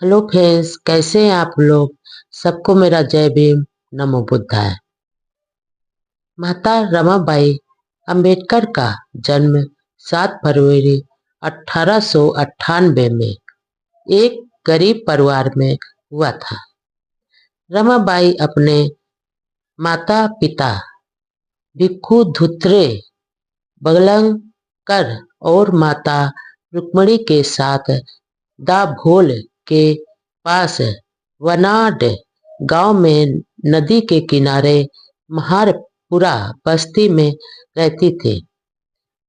Hello friends, कैसे हैं आप लोग। सबको मेरा जय भीम, नमो बुद्धाय। माता रमाबाई अंबेडकर का जन्म 7 फरवरी 1898 में एक गरीब परिवार में हुआ था। रमाबाई अपने माता पिता भिक्खु धुत्रे बगलंकर और माता रुक्मिणी के साथ दाभोल के पास वनाड गांव में नदी के किनारे महारपुरा बस्ती में रहती थी।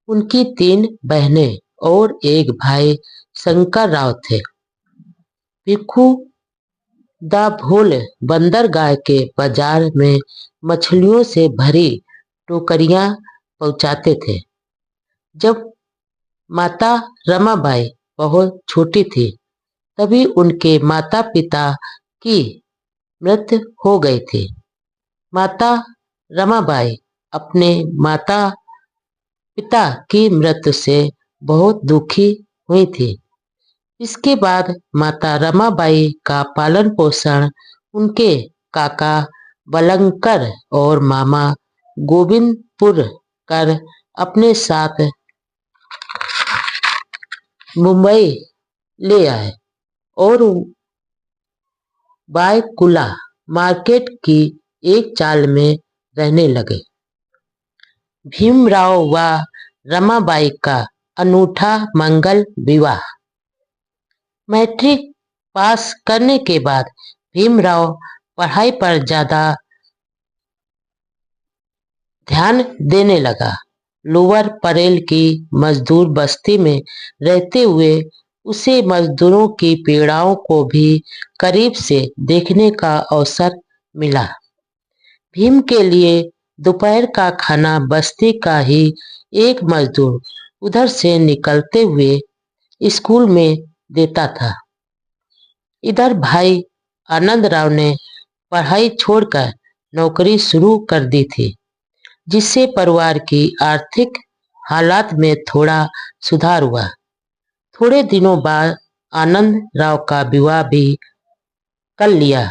उनकी 3 बहनें और एक भाई शंकर राव थे। भिक्खू दाभोल बंदरगाह के बाजार में मछलियों से भरी टोकरियां पहुंचाते थे। जब माता रमाबाई बहुत छोटी थी तभी उनके माता पिता की मृत्यु हो गई थी। माता रमाबाई अपने माता पिता की मृत्यु से बहुत दुखी हुई थी। इसके बाद माता रमाबाई का पालन पोषण उनके काका बलंकर और मामा गोविंदपुर कर अपने साथ मुंबई ले आए और बायकुला मार्केट की एक चाल में रहने लगे। भीमराव व रमाबाई का अनूठा मंगल विवाह। मैट्रिक पास करने के बाद भीमराव पढ़ाई पर ज्यादा ध्यान देने लगा। लोअर परेल की मजदूर बस्ती में रहते हुए उसे मजदूरों की पीड़ाओं को भी करीब से देखने का अवसर मिला। भीम के लिए दोपहर का खाना बस्ती का ही एक मजदूर उधर से निकलते हुए स्कूल में देता था। इधर भाई आनंदराव ने पढ़ाई छोड़कर नौकरी शुरू कर दी थी, जिससे परिवार की आर्थिक हालात में थोड़ा सुधार हुआ। थोड़े दिनों बाद आनंद राव का विवाह भी कर लिया।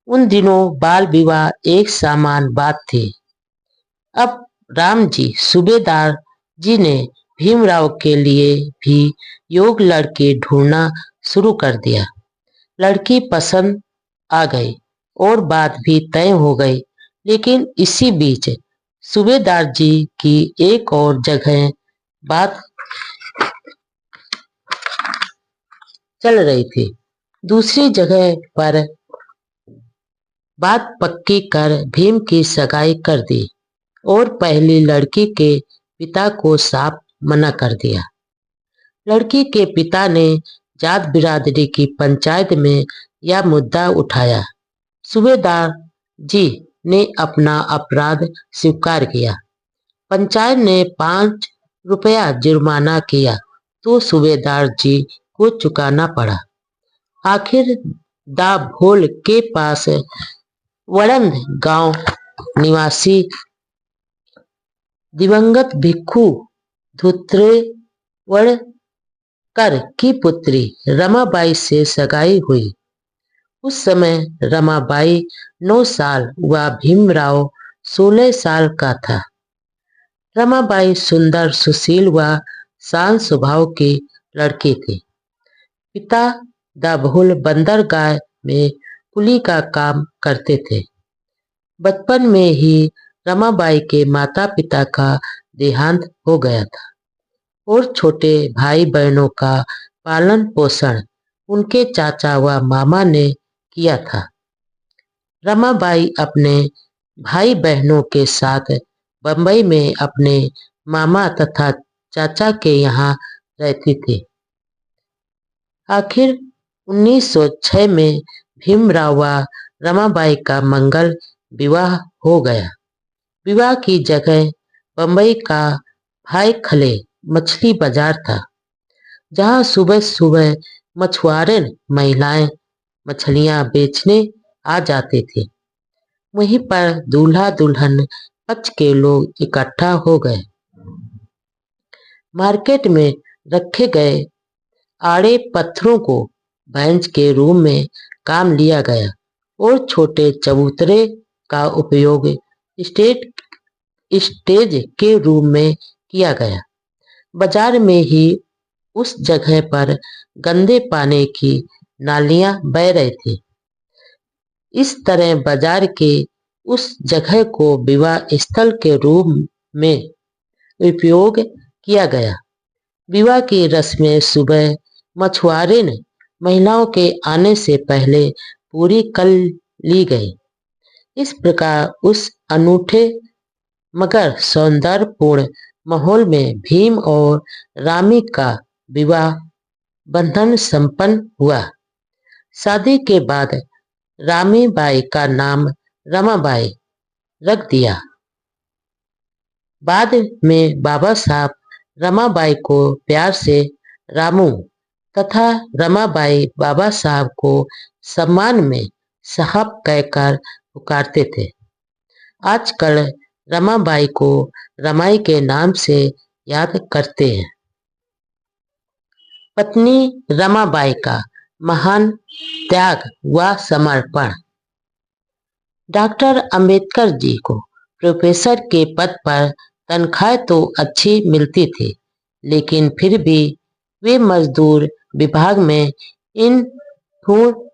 उन दिनों बाल विवाह एक सामान्य बात थी। अब रामजी सूबेदार जी ने भीमराव के लिए भी योग्य लड़की ढूंढना शुरू कर दिया। लड़की पसंद आ गई और बात भी तय हो गई। लेकिन इसी बीच सूबेदार जी की एक और जगह बात चल रही थी। दूसरी जगह पर बात पक्की कर भीम की सगाई कर दी और पहली लड़की के पिता को साफ मना कर दिया। लड़की के पिता ने जात बिरादरी की पंचायत में यह मुद्दा उठाया। सूबेदार जी ने अपना अपराध स्वीकार किया। पंचायत ने 5 रुपया जुर्माना किया तो सूबेदार जी को चुकाना पड़ा। आखिर दाभोल के पास वड़ंद गांव निवासी दिवंगत भिक्खु धुत्रेवड़कर की पुत्री रमाबाई से सगाई हुई। उस समय रमाबाई 9 साल व भीमराव 16 साल का था। रमाबाई सुंदर, सुशील व शांत स्वभाव की लड़की थी। पिता दाभोल बंदरगाह में कुली का काम करते थे। बचपन में ही रमाबाई के माता पिता का देहांत हो गया था और छोटे भाई बहनों का पालन पोषण उनके चाचा व मामा ने किया था। रमाबाई अपने भाई बहनों के साथ बंबई में अपने मामा तथा चाचा के यहाँ रहती थी। आखिर 1906 में भीमराव व रमाबाई का मंगल विवाह हो गया। विवाह की जगह बंबई का भाई खले मछली बाजार था, जहां सुबह सुबह मछुआरे महिलाएं मछलियां बेचने आ जाते थे। वहीं पर दूल्हा दुल्हन पक्ष के लोग इकट्ठा हो गए। मार्केट में रखे गए आड़े पत्थरों को बेंच के रूम में काम लिया गया और छोटे चबूतरे का उपयोग स्टेज स्टेज के रूम में किया गया। बाजार में ही उस जगह पर गंदे पानी की नालियां बह रही थी। इस तरह बाजार के उस जगह को विवाह स्थल के रूप में उपयोग किया गया। विवाह की रस्में सुबह मछुआरे महिलाओं के आने से पहले पूरी कर ली गई। इस प्रकार उस अनूठे मगर सौंदर्यपूर्ण माहौल में भीम और रामी का विवाह बंधन संपन्न हुआ। शादी के बाद रामीबाई का नाम रमाबाई रख दिया। बाद में बाबा साहब रमाबाई को प्यार से रामू तथा रमाबाई बाबा साहब को सम्मान में साहब कहकर पुकारते थे। आजकल रमाबाई को रमाई के नाम से याद करते हैं। पत्नी रमाबाई का महान त्याग व समर्पण। डॉक्टर अंबेडकर जी को प्रोफेसर के पद पर तनख्वाह तो अच्छी मिलती थी, लेकिन फिर भी वे मजदूर विभाग में इन्फ्लूमेंट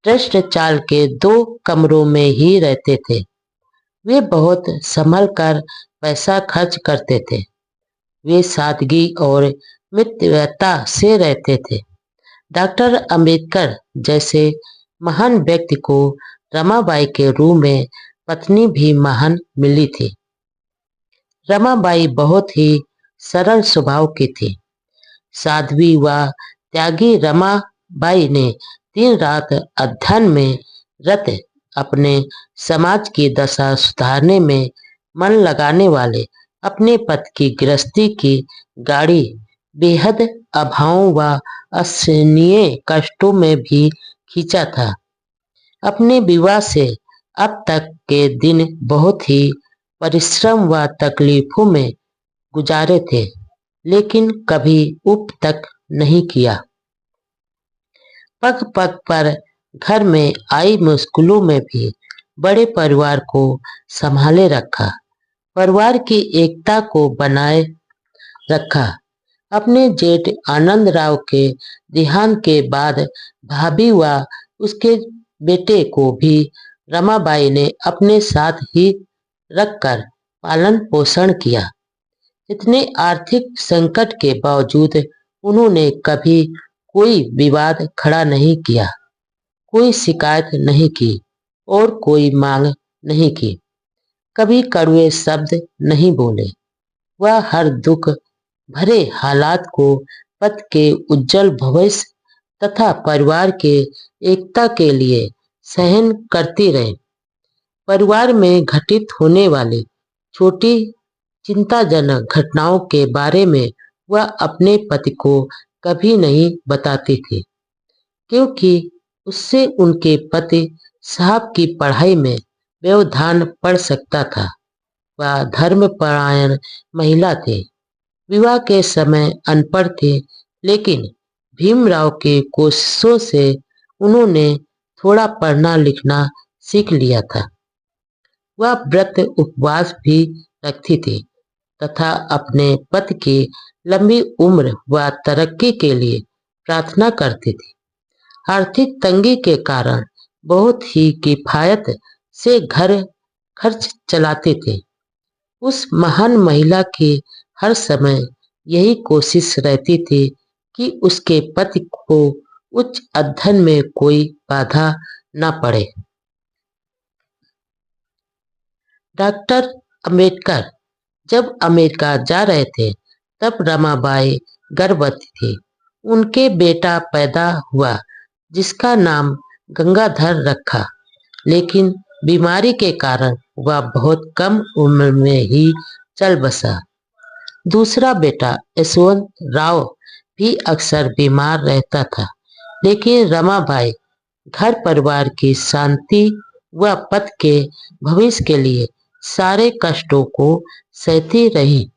ट्रस्ट चाल के 2 कमरों में ही रहते थे। वे बहुत संभल कर पैसा खर्च करते थे। वे सादगी और मितव्ययता से रहते थे। डॉक्टर अंबेडकर जैसे महान व्यक्ति को रमाबाई के रूप में पत्नी भी महान मिली थी। रमाबाई बहुत ही सरल स्वभाव की थी। साध्वी व त्यागी रमाबाई ने दिन रात अध्ययन में रत अपने समाज की दशा सुधारने में मन लगाने वाले अपने पति की गृहस्थी की गाड़ी बेहद अभावों व असहनीय कष्टों में भी खींचा था। अपने विवाह से अब तक के दिन बहुत ही परिश्रम व तकलीफों में गुजारे थे, लेकिन कभी उप तक नहीं किया। पग पग पर घर में आई मुश्किलों में भी बड़े परिवार को संभाले रखा, परिवार की एकता को बनाए रखा। अपने जेठ आनंद राव के देहांत के बाद भाभी व उसके बेटे को भी रमाबाई ने अपने साथ ही रखकर पालन पोषण किया। इतने आर्थिक संकट के बावजूद उन्होंने कभी कोई विवाद खड़ा नहीं किया, कोई शिकायत नहीं की और कोई मांग नहीं की। कभी कड़वे शब्द नहीं बोले। वह हर दुख भरे हालात को पति के उज्जवल भविष्य तथा परिवार के एकता के लिए सहन करती रहे। परिवार में घटित होने वाली छोटी चिंताजनक घटनाओं के बारे में वह अपने पति को कभी नहीं बताती थी, क्योंकि उससे उनके पति साहब की पढ़ाई में व्यवधान पड़ सकता था। वह धर्मपरायण महिला थे। विवाह के समय अनपढ़ थे, लेकिन भीमराव के कोशिशों से उन्होंने थोड़ा पढ़ना लिखना सीख लिया था। वह व्रत उपवास भी रखती थी तथा अपने पति की लंबी उम्र व तरक्की के लिए प्रार्थना करती थी। आर्थिक तंगी के कारण बहुत ही किफायत से घर खर्च चलाते थे। उस महान महिला की हर समय यही कोशिश रहती थी कि उसके पति को उच्च अध्ययन में कोई बाधा न पड़े। डॉक्टर अंबेडकर जब अमेरिका जा रहे थे, तब रमाबाई गर्भवती थी। उनके बेटा पैदा हुआ, जिसका नाम गंगाधर रखा, लेकिन बीमारी के कारण वह बहुत कम उम्र में ही चल बसा। दूसरा बेटा यशवंत राव भी अक्सर बीमार रहता था, लेकिन रमाबाई घर परिवार की शांति व पति के भविष्य के लिए सारे कष्टों को सहती रही।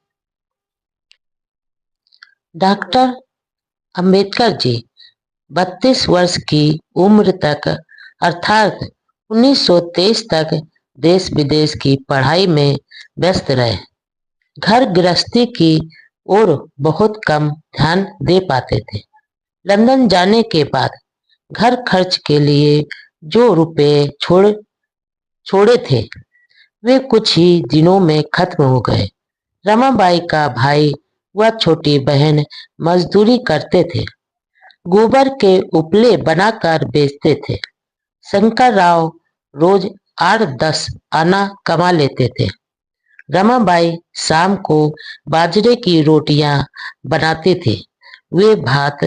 डॉक्टर अंबेडकर जी 32 वर्ष की उम्र तक अर्थात 1923 तक देश विदेश की पढ़ाई में व्यस्त रहे। घर गृहस्थी की ओर बहुत कम ध्यान दे पाते थे। लंदन जाने के बाद घर खर्च के लिए जो रुपए छोड़े थे वे कुछ ही दिनों में खत्म हो गए। रमाबाई का भाई व छोटी बहन मजदूरी करते थे, गोबर के उपले बनाकर बेचते थे। शंकर राव रोज 8-10 आना कमा लेते थे। रमाबाई शाम को बाजरे की रोटियां बनाती थी। वे भात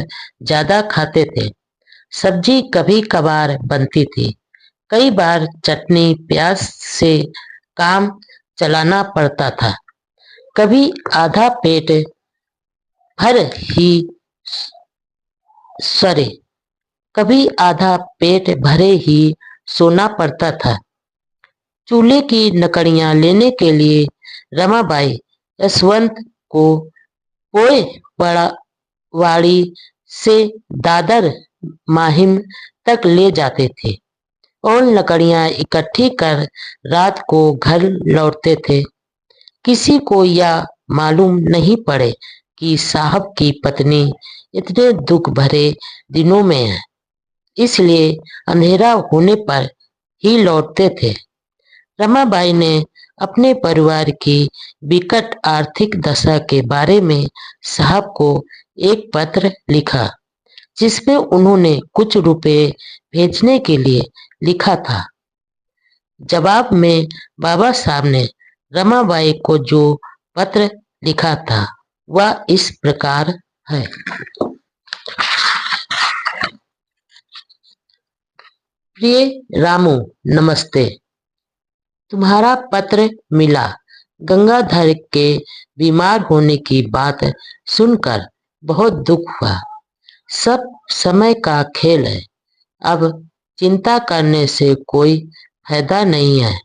ज्यादा खाते थे। सब्जी कभी कभार बनती थी। कई बार चटनी प्याज से काम चलाना पड़ता था। कभी आधा पेट भर ही सरे कभी आधा पेट भरे ही सोना पड़ता था। चूल्हे की लकड़ियां लेने के लिए रमाबाई यशवंत को पोए वाड़ी से दादर माहिम तक ले जाते थे और लकड़ियां इकट्ठी कर रात को घर लौटते थे। किसी को यह मालूम नहीं पड़े कि साहब की पत्नी इतने दुख भरे दिनों में है, इसलिए अंधेरा होने पर ही लौटते थे। रमाबाई ने अपने परिवार की विकट आर्थिक दशा के बारे में साहब को एक पत्र लिखा, जिसमें उन्होंने कुछ रुपए भेजने के लिए लिखा था। जवाब में बाबा साहब ने रमाबाई को जो पत्र लिखा था वह इस प्रकार है। प्रिय रामू, नमस्ते। तुम्हारा पत्र मिला। गंगाधर के बीमार होने की बात सुनकर बहुत दुख हुआ। सब समय का खेल है, अब चिंता करने से कोई फायदा नहीं है।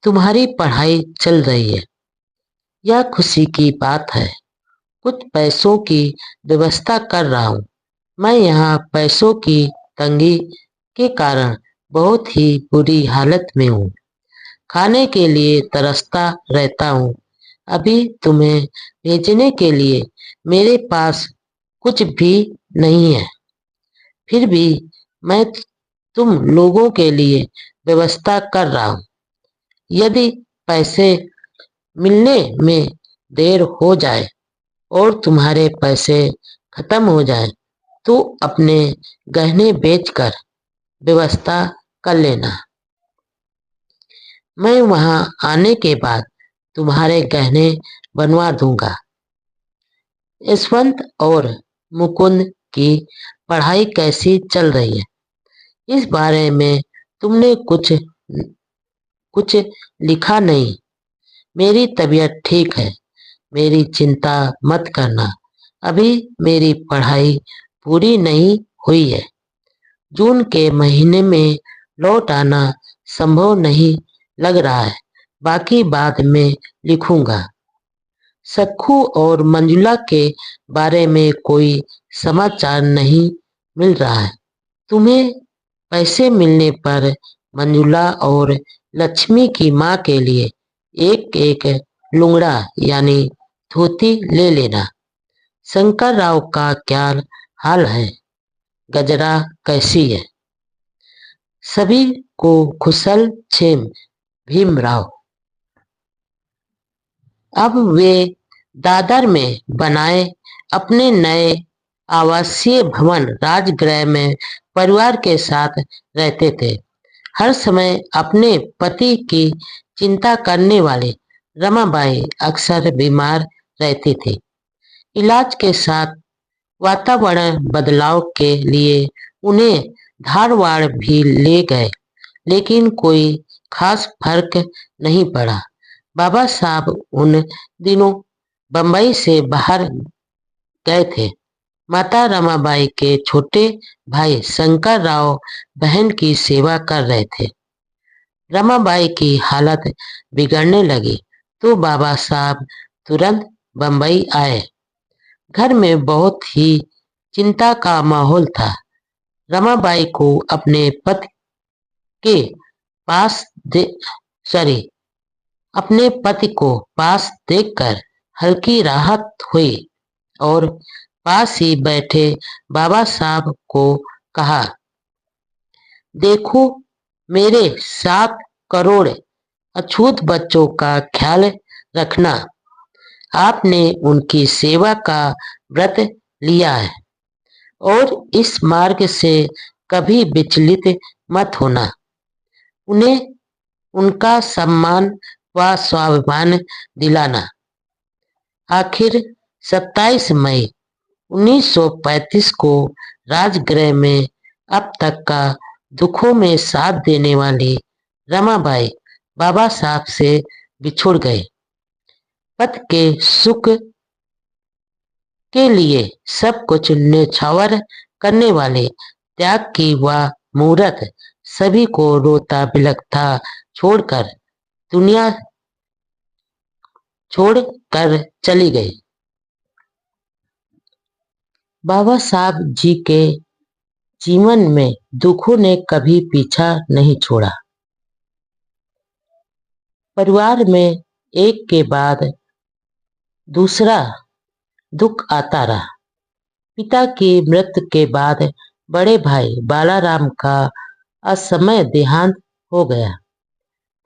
तुम्हारी पढ़ाई चल रही है, यह खुशी की बात है। कुछ पैसों की व्यवस्था कर रहा हूँ। मैं यहाँ पैसों की तंगी के कारण बहुत ही बुरी हालत में हूँ। खाने के लिए तरसता रहता हूँ। अभी तुम्हें भेजने के लिए मेरे पास कुछ भी नहीं है, फिर भी मैं तुम लोगों के लिए व्यवस्था कर रहा हूँ। यदि पैसे मिलने में देर हो जाए और तुम्हारे पैसे खत्म हो जाए तो अपने गहने बेचकर व्यवस्था कर लेना। मैं वहां आने के बाद तुम्हारे गहने बनवा दूंगा। यशवंत और मुकुंद की पढ़ाई कैसी चल रही है, इस बारे में तुमने कुछ लिखा नहीं। मेरी तबीयत ठीक है, मेरी चिंता मत करना। अभी मेरी पढ़ाई पूरी नहीं हुई है। जून के महीने में लौट आना संभव नहीं लग रहा है, बाकी बाद में लिखूंगा। सखू और मंजुला के बारे में कोई समाचार नहीं मिल रहा है। तुम्हें पैसे मिलने पर मंजुला और लक्ष्मी की माँ के लिए एक एक लुंगड़ा यानी धोती ले लेना। शंकर राव का क्या हाल है? गजरा कैसी है? सभी को कुशल क्षेम, भीमराव। अब वे दादर में बनाए अपने नए आवासीय भवन राजगृह में परिवार के साथ रहते थे। हर समय अपने पति की चिंता करने वाले रमाबाई अक्सर बीमार रहती थी। इलाज के साथ वातावरण बदलाव के लिए उन्हें धारवाड़ भी ले गए, लेकिन कोई खास फर्क नहीं पड़ा। बाबा साहब उन दिनों बंबई से बाहर गए थे। माता रमाबाई के छोटे भाई शंकर राव बहन की सेवा कर रहे थे। रमाबाई की हालत बिगड़ने लगी तो बाबा साहब तुरंत बंबई आए। घर में बहुत ही चिंता का माहौल था। रमाबाई को अपने पति के पास दे सॉरी अपने पति को पास देखकर हल्की राहत हुई और पास ही बैठे बाबा साहब को कहा, देखो, मेरे 7 करोड़ अछूत बच्चों का ख्याल रखना। आपने उनकी सेवा का व्रत लिया है और इस मार्ग से कभी विचलित मत होना। उन्हें उनका सम्मान व स्वाभिमान दिलाना। आखिर 27 मई 1935 को राजगृह में अब तक का दुखों में साथ देने वाली रमाबाई बाबा साहब से बिछुड़ गए। पति के सुख के लिए सब कुछ न्यौछावर करने वाले त्याग की वह मूरत सभी को रोता बिलखता छोड़कर दुनिया छोड़ कर चली गई। बाबा साहब जी के जीवन में दुखों ने कभी पीछा नहीं छोड़ा। परिवार में एक के बाद दूसरा दुख आता रहा। पिता की मृत्यु के बाद बड़े भाई बालाराम का असमय देहांत हो गया।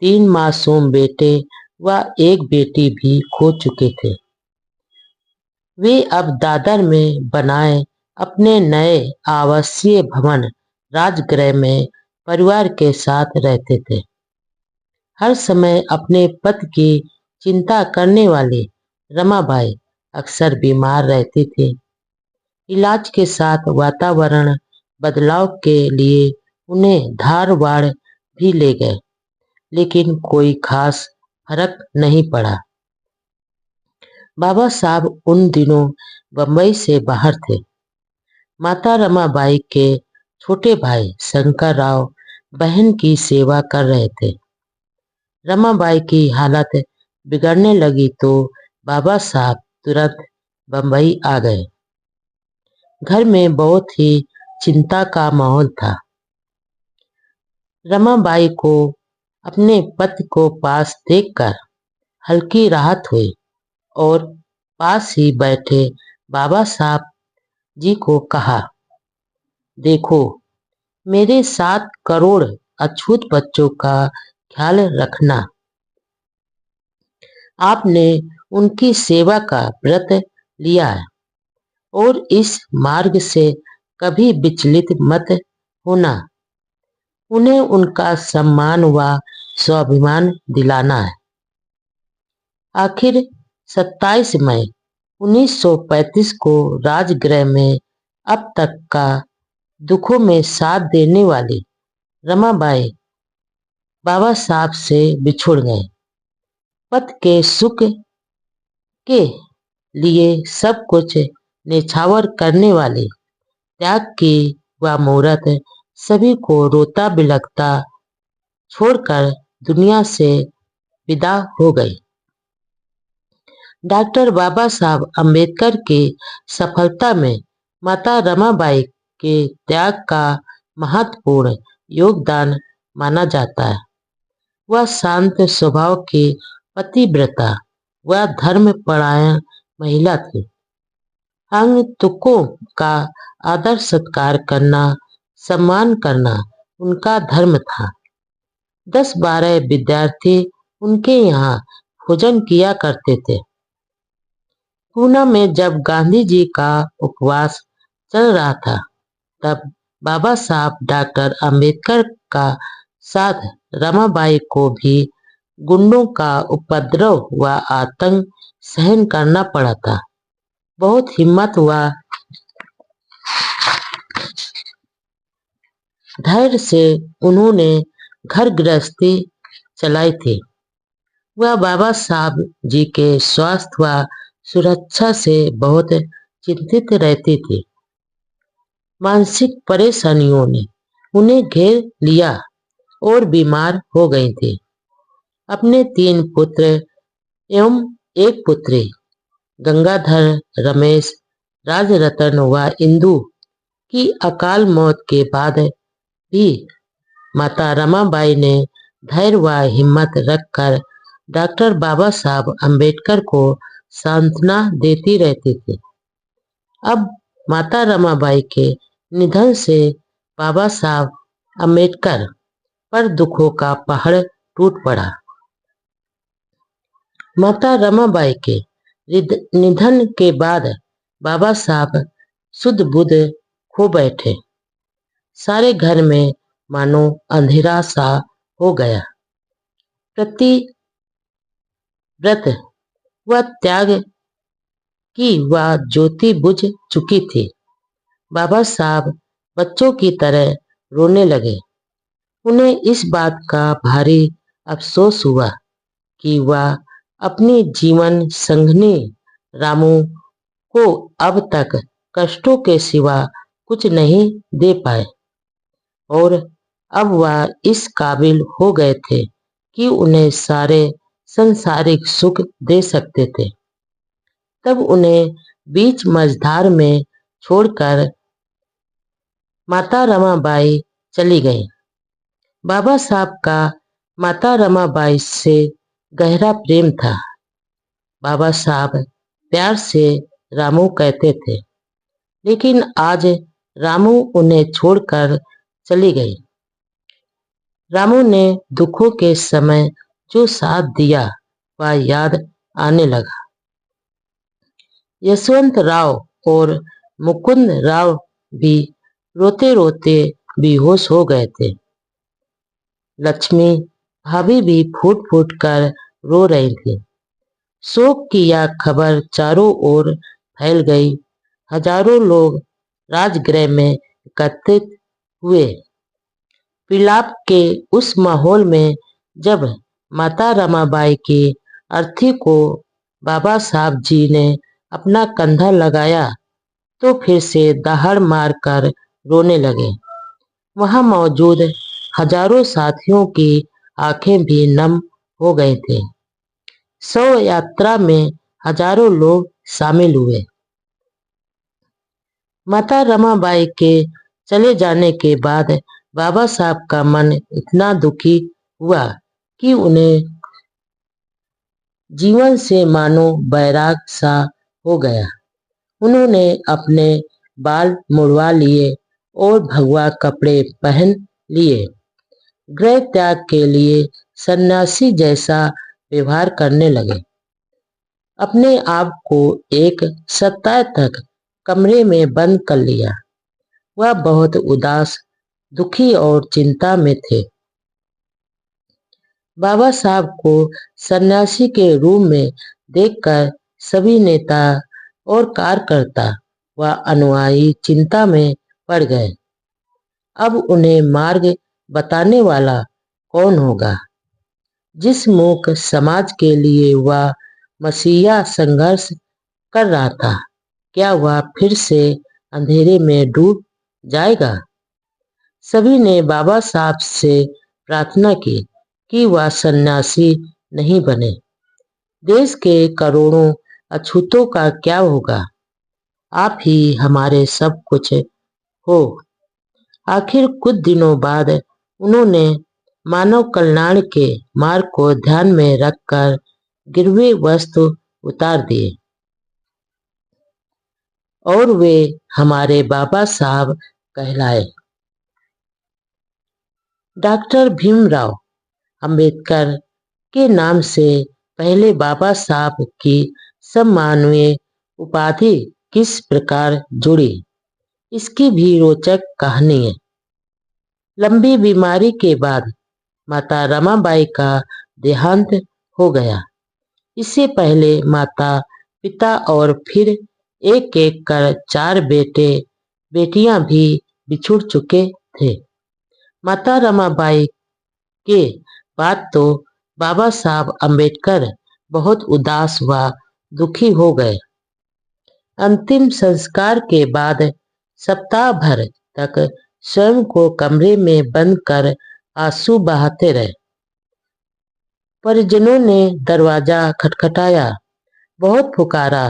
3 मासूम बेटे व एक बेटी भी खो चुके थे। वे अब दादर में बनाए अपने नए आवासीय भवन राजगृह में परिवार के साथ रहते थे। हर समय अपने पति की चिंता करने वाली रमाबाई अक्सर बीमार रहती थी। इलाज के साथ वातावरण बदलाव के लिए उन्हें धारवाड़ भी ले गए, लेकिन कोई खास फर्क नहीं पड़ा। बाबा साहब उन दिनों बंबई से बाहर थे। माता रमाबाई के छोटे भाई शंकर राव बहन की सेवा कर रहे थे। रमाबाई की हालत बिगड़ने लगी तो बाबा साहब तुरंत बंबई आ गए। घर में बहुत ही चिंता का माहौल था। रमाबाई को अपने पति को पास देखकर हल्की राहत हुई और पास ही बैठे बाबा साहब जी को कहा, देखो, मेरे 7 करोड़ अछूत बच्चों का ख्याल रखना। आपने उनकी सेवा का व्रत लिया है और इस मार्ग से कभी विचलित मत होना। उन्हें उनका सम्मान व स्वाभिमान दिलाना है। आखिर 27 मई 1935 को राजगृह में अब तक का दुखों में साथ देने वाली रमाबाई बाबा साहब से बिछुड़ गए। पति के सुख के लिए सब कुछ न्यौछावर करने वाली त्याग की वह मूरत सभी को रोता बिलखता छोड़कर दुनिया से विदा हो गई। डॉक्टर बाबा साहब अम्बेडकर की सफलता में माता रमाबाई के त्याग का महत्वपूर्ण योगदान माना जाता है। वह शांत स्वभाव की पतिव्रता व धर्मपरायण महिला थी। आगंतुकों का आदर सत्कार करना, सम्मान करना उनका धर्म था। 10-12 विद्यार्थी उनके यहाँ भोजन किया करते थे। पूना में जब गांधी जी का उपवास चल रहा था, तब बाबा साहब डॉक्टर अम्बेडकर का साथ रमाबाई को भी गुंडों का उपद्रव व आतंक सहन करना पड़ा था। बहुत हिम्मत व धैर्य से उन्होंने घर गृहस्थी चलाई थी। वह बाबा साहब जी के स्वास्थ्य व सुरक्षा से बहुत चिंतित रहती थी। मानसिक परेशानियों ने उन्हें घेर लिया और बीमार हो गई थी। अपने 3 पुत्र एवं एक पुत्री गंगाधर, रमेश, राजरतन व इंदु कि अकाल मौत के बाद भी माता रमाबाई ने धैर्य व हिम्मत रखकर डॉक्टर बाबा साहब अम्बेडकर को सांत्वना देती रहती थी। अब माता रमाबाई के निधन से बाबा साहब अम्बेडकर पर दुखों का पहाड़ टूट पड़ा। माता रमाबाई के निधन के बाद बाबा साहब शुद्ध बुद्ध खो बैठे। सारे घर में मानो अंधेरा सा हो गया। प्रतिव्रत व त्याग की वह ज्योति बुझ चुकी थी। बाबा साहब बच्चों की तरह रोने लगे। उन्हें इस बात का भारी अफसोस हुआ कि वह अपनी जीवन संगिनी रामू को अब तक कष्टों के सिवा कुछ नहीं दे पाए और अब वह इस काबिल हो गए थे कि उन्हें सारे संसारिक सुख दे सकते थे। तब उन्हें बीच मझधार में छोड़कर माता रमाबाई चली गईं। बाबा साहब का माता रमाबाई से गहरा प्रेम था। बाबा साहब प्यार से रामू कहते थे, लेकिन आज रामू उन्हें छोड़कर चली गई। रामू ने दुखों के समय जो साथ दिया वह याद आने लगा। यशवंत राव और मुकुंद राव भी रोते रोते बेहोश हो गए थे। लक्ष्मी भाभी भी फूट फूट कर रो रही थी। शोक की यह खबर चारों ओर फैल गई। हजारों लोग राजगृह में एकत्रित हुए। विलाप के उस माहौल में जब माता रमाबाई की अर्थी को बाबा साहब जी ने अपना कंधा लगाया तो फिर से दहाड़ मारकर रोने लगे। वहां मौजूद हजारों साथियों की आंखें भी नम हो गई थी। शव यात्रा में हजारों लोग शामिल हुए। माता रमाबाई के चले जाने के बाद बाबा साहब का मन इतना दुखी हुआ कि उन्हें जीवन से मानो बैराग सा हो गया। उन्होंने अपने बाल मुड़वा लिए और भगवा कपड़े पहन लिए। गृह त्याग के लिए सन्यासी जैसा व्यवहार करने लगे। अपने आप को एक सप्ताह तक कमरे में बंद कर लिया। वह बहुत उदास, दुखी और चिंता में थे। बाबा साहब को सन्यासी के रूप में देखकर सभी नेता और कार्यकर्ता व अनुयायी चिंता में पड़ गए। अब उन्हें मार्ग बताने वाला कौन होगा? जिस मूक समाज के लिए वह मसीहा संघर्ष कर रहा था, क्या वह फिर से अंधेरे में डूब जाएगा? सभी ने बाबा साहब से प्रार्थना की कि वह सन्यासी नहीं बने। देश के करोड़ों अछूतों का क्या होगा? आप ही हमारे सब कुछ हो। आखिर कुछ दिनों बाद उन्होंने मानव कल्याण के मार्ग को ध्यान में रखकर गिरवे वस्त्र उतार दिए और वे हमारे बाबा साहब कहलाए। डॉक्टर भीमराव अंबेडकर के नाम से पहले बाबा साहब की सम्माननीय उपाधि किस प्रकार जुड़ी, इसकी भी रोचक कहानी है। लंबी बीमारी के बाद माता रमाबाई का देहांत हो गया। इससे पहले माता पिता और फिर एक एक कर 4 बेटे बेटियां भी बिछुड़ चुके थे। माता रमाबाई के बाद तो बाबा साहब अम्बेडकर बहुत उदास व दुखी हो गए। अंतिम संस्कार के बाद सप्ताह भर तक स्वयं को कमरे में बंद कर आंसू बहाते रहे। परिजनों ने दरवाजा खटखटाया, बहुत पुकारा,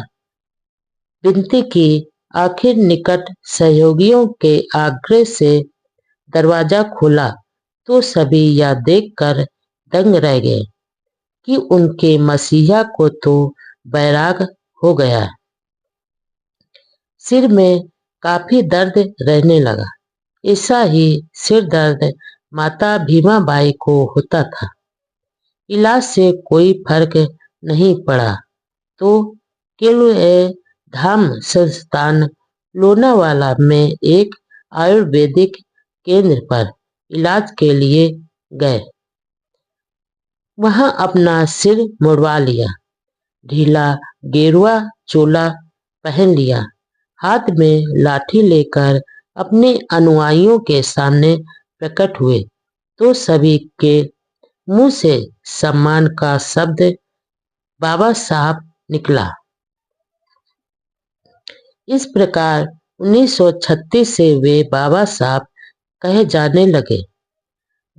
विनती की, आखिर निकट सहयोगियों के आग्रह से दरवाजा खोला तो सभी यह देखकर दंग रह गए कि उनके मसीहा को तो बैराग हो गया। सिर में काफी दर्द रहने लगा। ऐसा ही सिर दर्द माता भीमाबाई को होता था। इलाज से कोई फर्क नहीं पड़ा तो केलुए धाम संस्थान लोनावाला में एक आयुर्वेदिक केंद्र पर इलाज के लिए गए। वहां अपना सिर मुड़वा लिया, ढीला गेरुआ चोला पहन लिया, हाथ में लाठी लेकर अपने अनुयायियों के सामने प्रकट हुए तो सभी के मुंह से सम्मान का शब्द बाबा साहब निकला। इस प्रकार 1936 से वे बाबा साहब कहे जाने लगे।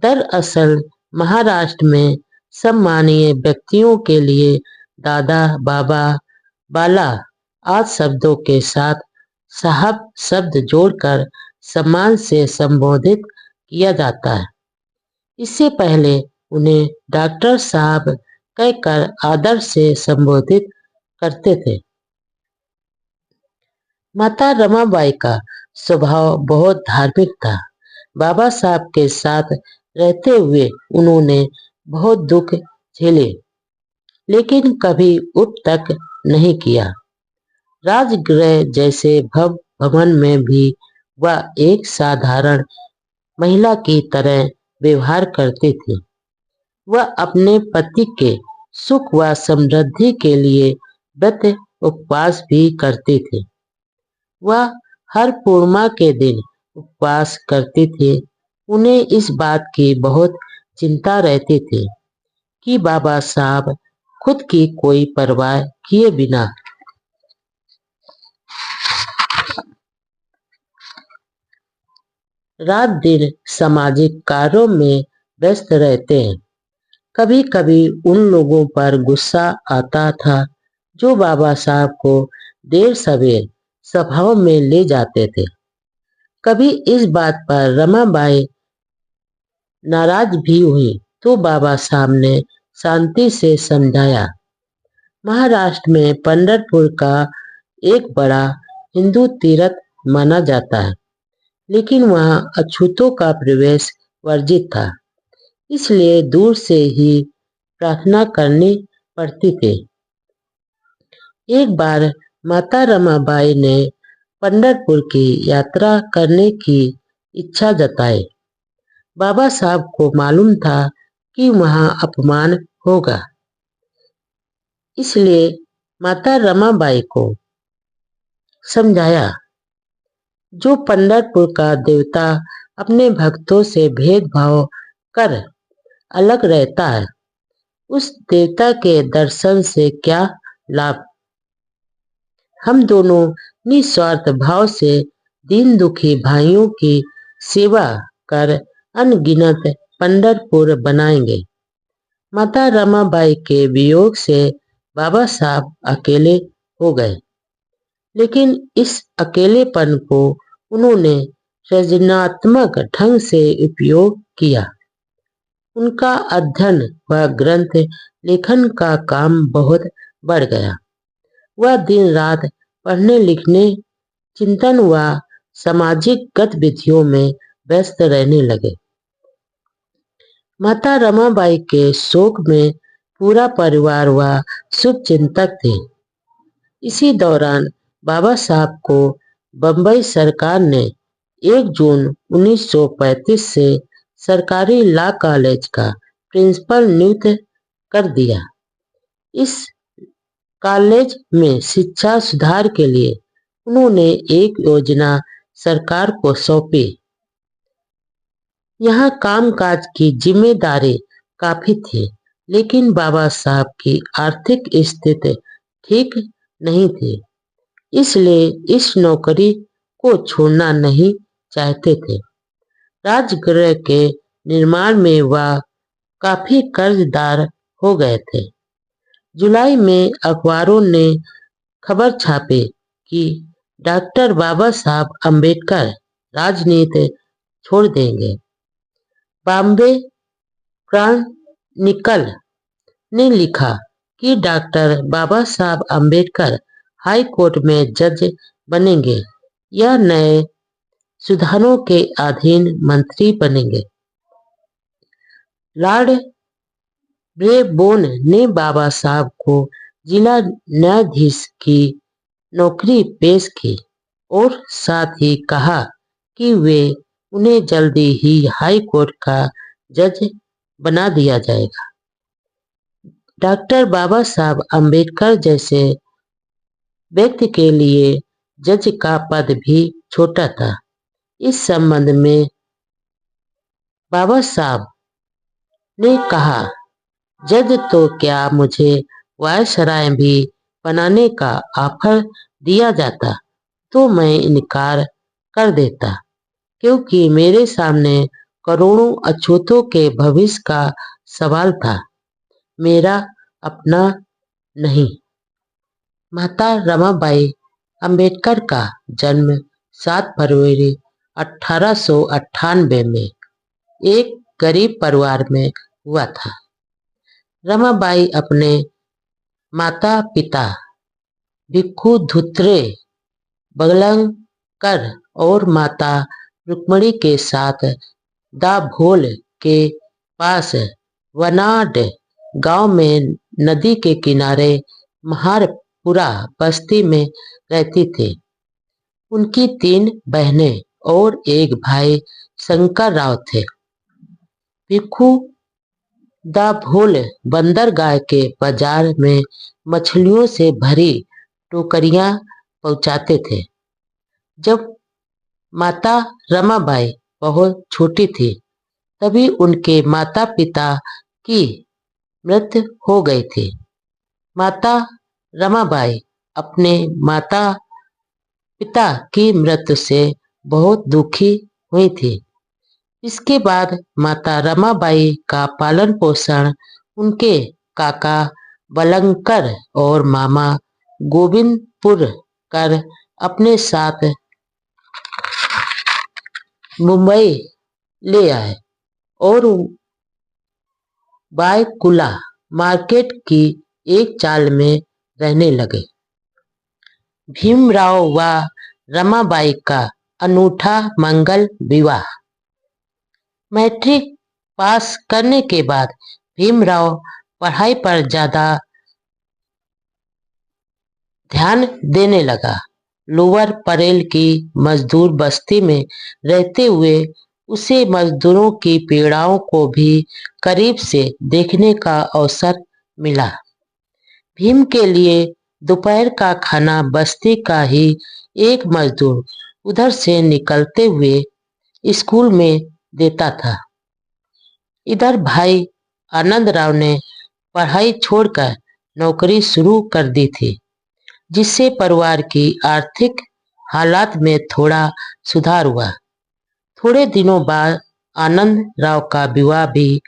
दरअसल महाराष्ट्र में सम्मानीय व्यक्तियों के लिए दादा, बाबा, बाला आदि शब्दों के साथ साहब शब्द जोड़कर सम्मान से संबोधित किया जाता है। इससे पहले उन्हें डॉक्टर साहब कहकर आदर से संबोधित करते थे। माता रमाबाई का स्वभाव बहुत धार्मिक था। बाबा साहब के साथ रहते हुए उन्होंने बहुत दुख झेले, लेकिन कभी उठ तक नहीं किया। राजगृह जैसे भवन में भी वह एक साधारण महिला की तरह व्यवहार करती थी। वह अपने पति के सुख व समृद्धि के लिए व्रत उपवास भी करती थी। वह हर पूर्णिमा के दिन उपवास करती थी। उन्हें इस बात की बहुत चिंता रहती थी कि बाबा साहब खुद की कोई परवाह किए बिना रात दिन सामाजिक कार्यों में व्यस्त रहते हैं। कभी कभी उन लोगों पर गुस्सा आता था जो बाबा साहब को देर सवेर सभाओं में ले जाते थे। कभी इस बात पर रमाबाई नाराज भी हुई तो बाबा साहब ने शांति से समझाया। महाराष्ट्र में पंढरपुर का एक बड़ा हिंदू तीर्थ माना जाता है, लेकिन वहां अछूतों का प्रवेश वर्जित था, इसलिए दूर से ही प्रार्थना करनी पड़ती थी। एक बार माता रमाबाई ने पंढरपुर की यात्रा करने की इच्छा जताई। बाबा साहब को मालूम था कि वहां अपमान होगा, इसलिए माता रमाबाई को समझाया, जो पंढरपुर का देवता अपने भक्तों से भेदभाव कर अलग रहता है, उस देवता के दर्शन से क्या लाभ। हम दोनों निस्वार्थ भाव से दीन दुखी भाइयों की सेवा कर अनगिनत पंढरपुर बनाएंगे। माता रमाबाई के वियोग से बाबा साहब अकेले हो गए, लेकिन इस अकेलेपन को उन्होंने सृजनात्मक ढंग से उपयोग किया। उनका अध्ययन व ग्रंथ लेखन का काम बहुत बढ़ गया। वह दिन रात पढ़ने लिखने, चिंतन व सामाजिक गतिविधियों में व्यस्त रहने लगे। माता रमाबाई के शोक में पूरा परिवार व शुभचिंतक थे। इसी दौरान बाबा साहब को बंबई सरकार ने 1 जून 1935 से सरकारी लॉ कॉलेज का प्रिंसिपल नियुक्त कर दिया। इस कॉलेज में शिक्षा सुधार के लिए उन्होंने एक योजना सरकार को सौंपी। यहाँ कामकाज की जिम्मेदारी काफी थी, लेकिन बाबा साहब की आर्थिक स्थिति ठीक नहीं थी, इसलिए इस नौकरी को छोड़ना नहीं चाहते थे। राजगृह के निर्माण में वह काफी कर्जदार हो गए थे। जुलाई में अखबारों ने खबर छापी कि डॉक्टर बाबा साहब अम्बेडकर राजनीति छोड़ देंगे। बॉम्बे क्रॉनिकल ने लिखा कि डॉक्टर बाबा साहब अम्बेडकर हाई कोर्ट में जज बनेंगे या नए सुधारों के अधीन मंत्री बनेंगे। लॉर्ड ब्रेबोन ने बाबा साहब को जिला न्यायाधीश की नौकरी पेश की और साथ ही कहा कि वे उन्हें जल्दी ही हाई कोर्ट का जज बना दिया जाएगा। डॉक्टर बाबा साहब अम्बेडकर जैसे व्यक्ति के लिए जज का पद भी छोटा था। इस संबंध में बाबा साहब ने कहा, जज तो क्या, मुझे वायसराय भी बनाने का ऑफर दिया जाता तो मैं इनकार कर देता, क्योंकि मेरे सामने करोड़ों अछूतों के भविष्य का सवाल था, मेरा अपना नहीं। माता रमाबाई अम्बेडकर का जन्म 7 फरवरी 1898 में एक गरीब परिवार में हुआ था। रमाबाई अपने माता पिता भिक्खू धुत्रे बगलंकर और माता रुक्मणी के साथ दाभोल के पास वनाड गांव में नदी के किनारे महारपुरा बस्ती में रहती थी। उनकी 3 बहनें और एक भाई शंकर राव थे। भिक्खू दाभोल बंदरगाह के बाजार में मछलियों से भरी टोकरियां पहुंचाते थे। जब माता रमाबाई बहुत छोटी थी तभी उनके माता पिता की मृत्यु हो गई थी। माता रमाबाई अपने माता पिता की मृत्यु से बहुत दुखी हुई थी। इसके बाद माता रमाबाई का पालन पोषण उनके काका बलंकर और मामा गोविंदपुर कर अपने साथ मुंबई ले आए और बायकुला मार्केट की एक चाल में रहने लगे। भीमराव व रमाबाई का अनूठा मंगल विवाह। मैट्रिक पास करने के बाद भीमराव पढ़ाई पर ज्यादा ध्यान देने लगा। लोअर परेल की मजदूर बस्ती में रहते हुए उसे मजदूरों की पीड़ाओं को भी करीब से देखने का अवसर मिला। भीम के लिए दोपहर का खाना बस्ती का ही एक मजदूर उधर से निकलते हुए स्कूल में देता था। इधर भाई आनंदराव ने पढ़ाई छोड़कर नौकरी शुरू कर दी थी, जिससे परिवार की आर्थिक हालात में थोड़ा सुधार हुआ। थोड़े दिनों बाद आनंद राव का विवाह भी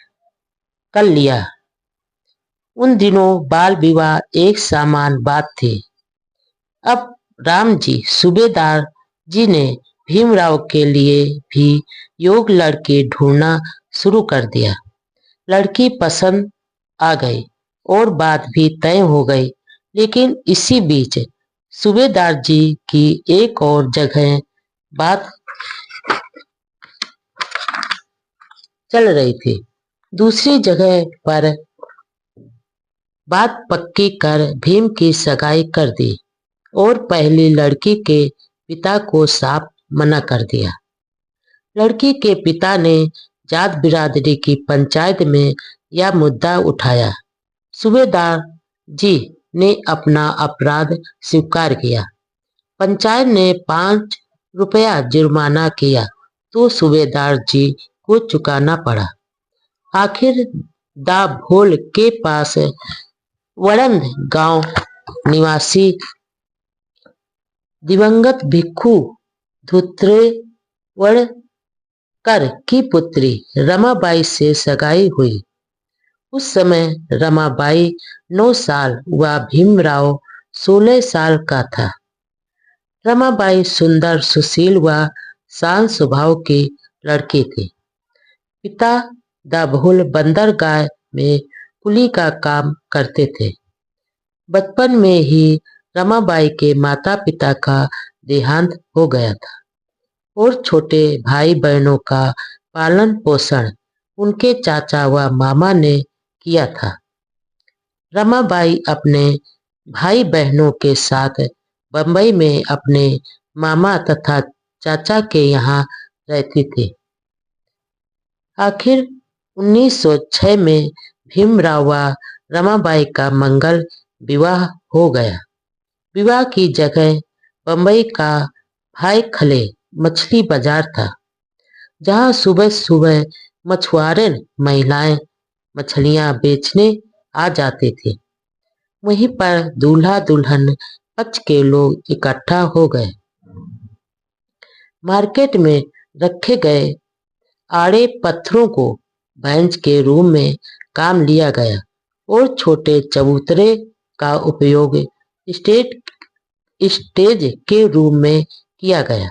कर लिया। उन दिनों बाल विवाह एक सामान्य बात थी। अब रामजी सूबेदार जी ने भीमराव के लिए भी योग्य लड़की ढूंढना शुरू कर दिया। लड़की पसंद आ गई और बात भी तय हो गई, लेकिन इसी बीच सूबेदार जी की एक और जगह बात चल रही थी। दूसरी जगह पर बात पक्की कर भीम की सगाई कर दी और पहली लड़की के पिता को साफ मना कर दिया। लड़की के पिता ने जात बिरादरी की पंचायत में यह मुद्दा उठाया। सूबेदार जी ने अपना अपराध स्वीकार किया। पंचायत ने 5 रुपया जुर्माना किया तो सूबेदार जी को चुकाना पड़ा। आखिर दाभोल के पास वड़ंद गांव निवासी दिवंगत भिक्खू धुत्रेवड़कर की पुत्री रमाबाई से सगाई हुई। उस समय रमाबाई 9 साल व भीमराव 16 साल का था। रमाबाई सुंदर, सुशील व शांत स्वभाव की लड़की थी। पिता दाभोल बंदरगाह में कुली का काम करते थे। बचपन में ही रमाबाई के माता पिता का देहांत हो गया था और छोटे भाई बहनों का पालन पोषण उनके चाचा व मामा ने किया था। रमाबाई अपने भाई बहनों के साथ बंबई में अपने मामा तथा चाचा के यहाँ रहती थी। आखिर 1906 में भीमराव व रमाबाई का मंगल विवाह हो गया। विवाह की जगह बंबई का भाई खले मछली बाजार था, जहां सुबह सुबह मछुआरे महिलाएं मछलियां बेचने आ जाते थे। वहीं पर दूल्हा दुल्हन पक्ष के लोग इकट्ठा हो गए। मार्केट में रखे गए आड़े पत्थरों को बेंच के रूप में काम लिया गया और छोटे चबूतरे का उपयोग स्टेज के रूप में किया गया।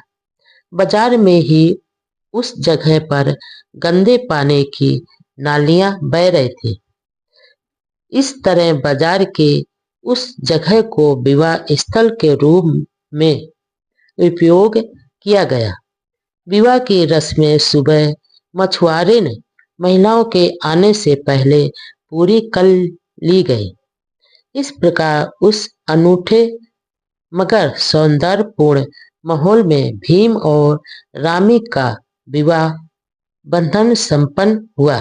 बाजार में ही उस जगह पर गंदे पानी की नालियां बह रही थी। इस तरह बाजार के उस जगह को विवाह स्थल के रूप में उपयोग किया गया। विवाह की रस्में सुबह मछुआरे महिलाओं के आने से पहले पूरी कर ली गई। इस प्रकार उस अनूठे मगर सौंदर्यपूर्ण माहौल में भीम और रामी का विवाह बंधन संपन्न हुआ।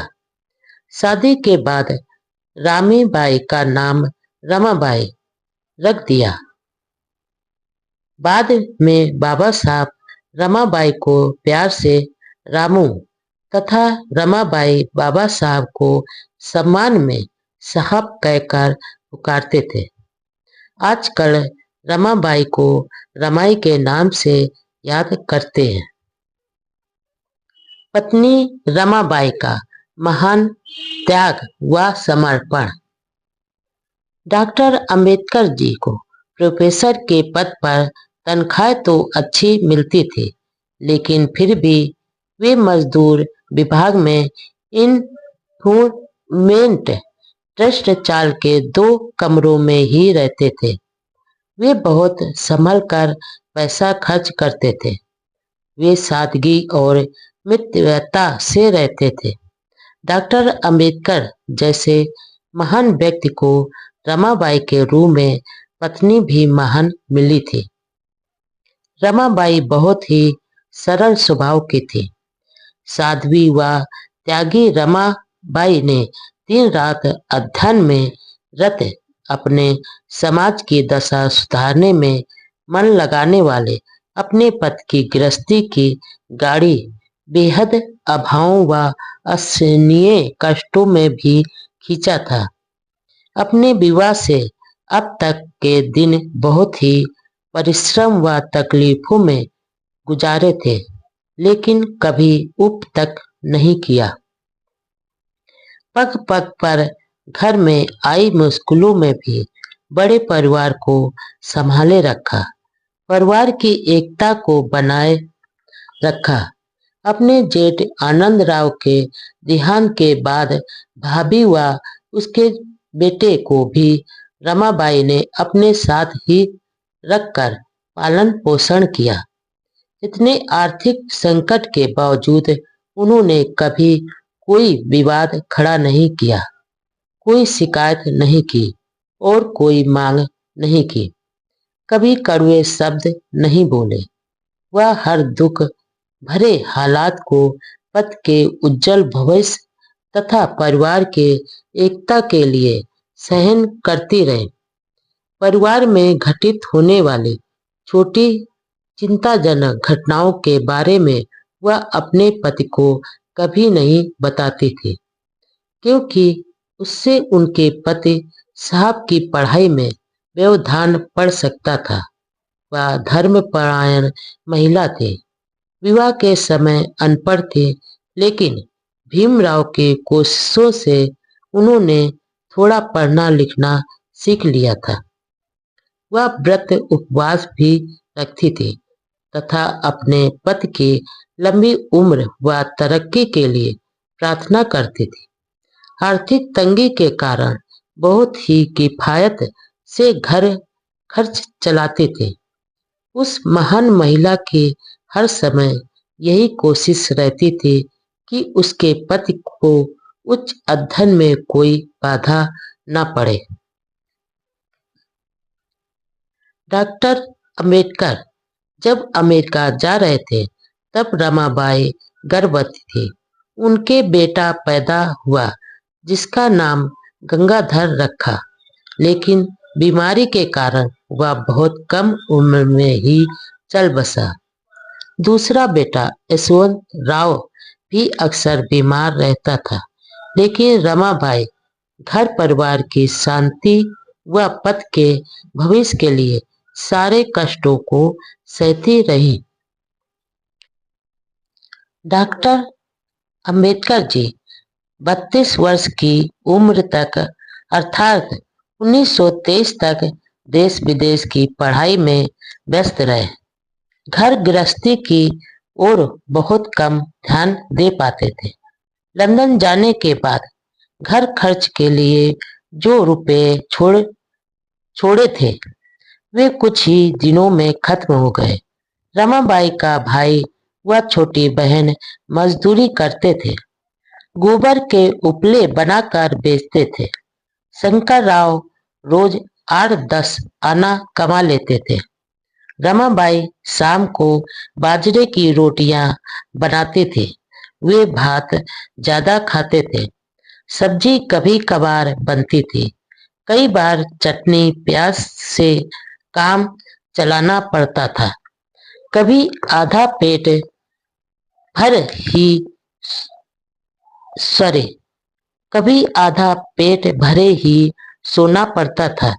शादी के बाद रामीबाई का नाम रमाबाई रख दिया। बाद में बाबा साहब रमाबाई को प्यार से रामू तथा रमाबाई बाबा साहब को सम्मान में साहब कहकर पुकारते थे। आजकल रमाबाई को रमाई के नाम से याद करते हैं। पत्नी रमाबाई का महान त्याग व समर्पण। डॉक्टर अंबेडकर जी को प्रोफेसर के पद पर तनख्वाह तो अच्छी मिलती थी, लेकिन फिर भी वे मजदूर विभाग में इन्फ्लूमेंट ट्रस्ट चाल के 2 कमरों में ही रहते थे। वे बहुत संभल कर पैसा खर्च करते थे। वे सादगी और मितव्ययता से रहते थे। डॉक्टर अंबेडकर जैसे महान व्यक्ति को रमाबाई के रूप में पत्नी भी महान मिली थी। रमाबाई बहुत ही सरल स्वभाव की थी। साध्वी व त्यागी रमाबाई ने दिन रात अध्ययन में रत अपने समाज की दशा सुधारने में मन लगाने वाले अपने पति की गृहस्थी की गाड़ी बेहद अभावों व असहनीय कष्टों में भी खींचा था। अपने विवाह से अब तक के दिन बहुत ही परिश्रम व तकलीफों में गुजारे थे, लेकिन कभी उप तक नहीं किया। पग पग पर घर में आई मुश्किलों में भी बड़े परिवार को संभाले रखा, परिवार की एकता को बनाए रखा। अपने जेठ आनंद राव के देहांत के बाद भाभी व उसके बेटे को भी रमाबाई ने अपने साथ ही रखकर पालन पोषण किया। इतने आर्थिक संकट के बावजूद उन्होंने कभी कोई विवाद खड़ा नहीं किया, कोई शिकायत नहीं की और कोई मांग नहीं की। कभी कड़वे शब्द नहीं बोले। वह हर दुख भरे हालात को पति के उज्जवल भविष्य तथा परिवार के एकता के लिए सहन करती रहे। परिवार में घटित होने वाली छोटी चिंताजनक घटनाओं के बारे में वह अपने पति को कभी नहीं बताती थी, क्योंकि उससे उनके पति साहब की पढ़ाई में व्यवधान पड़ सकता था। वह धर्मपरायण महिला थे। विवाह के समय अनपढ़ थे, लेकिन भीमराव के कोशिशों से उन्होंने थोड़ा पढ़ना लिखना सीख लिया था। वह व्रत उपवास भी रखती थी तथा अपने पति की लंबी उम्र व तरक्की के लिए प्रार्थना करती थी। आर्थिक तंगी के कारण बहुत ही किफायत से घर खर्च चलाते थे। उस महान महिला की हर समय यही कोशिश रहती थी कि उसके पति को उच्च अध्ययन में कोई बाधा न पड़े। डॉक्टर अंबेडकर जब अमेरिका जा रहे थे तब रमाबाई गर्भवती थी। उनके बेटा पैदा हुआ जिसका नाम गंगाधर रखा, लेकिन बीमारी के कारण वह बहुत कम उम्र में ही चल बसा। दूसरा बेटा यशवंत राव भी अक्सर बीमार रहता था, लेकिन रमाबाई घर परिवार की शांति व पति के भविष्य के लिए सारे कष्टों को सहती रही। डॉक्टर अंबेडकर जी 32 वर्ष की उम्र तक अर्थात 1923 तक देश विदेश की पढ़ाई में व्यस्त रहे। घर गृहस्थी की ओर बहुत कम ध्यान दे पाते थे। लंदन जाने के बाद घर खर्च के लिए जो रुपए छोड़े थे वे कुछ ही दिनों में खत्म हो गए। रमाबाई का भाई व छोटी बहन मजदूरी करते थे, गोबर के उपले बनाकर बेचते थे। शंकर राव रोज 8-10 आना कमा लेते थे। रमाबाई शाम को बाजरे की रोटियां बनाते थे। वे भात ज्यादा खाते थे। सब्जी कभी कभार बनती थी। कई बार चटनी प्याज से काम चलाना पड़ता था। कभी आधा पेट भर ही सरे कभी आधा पेट भरे ही सोना पड़ता था।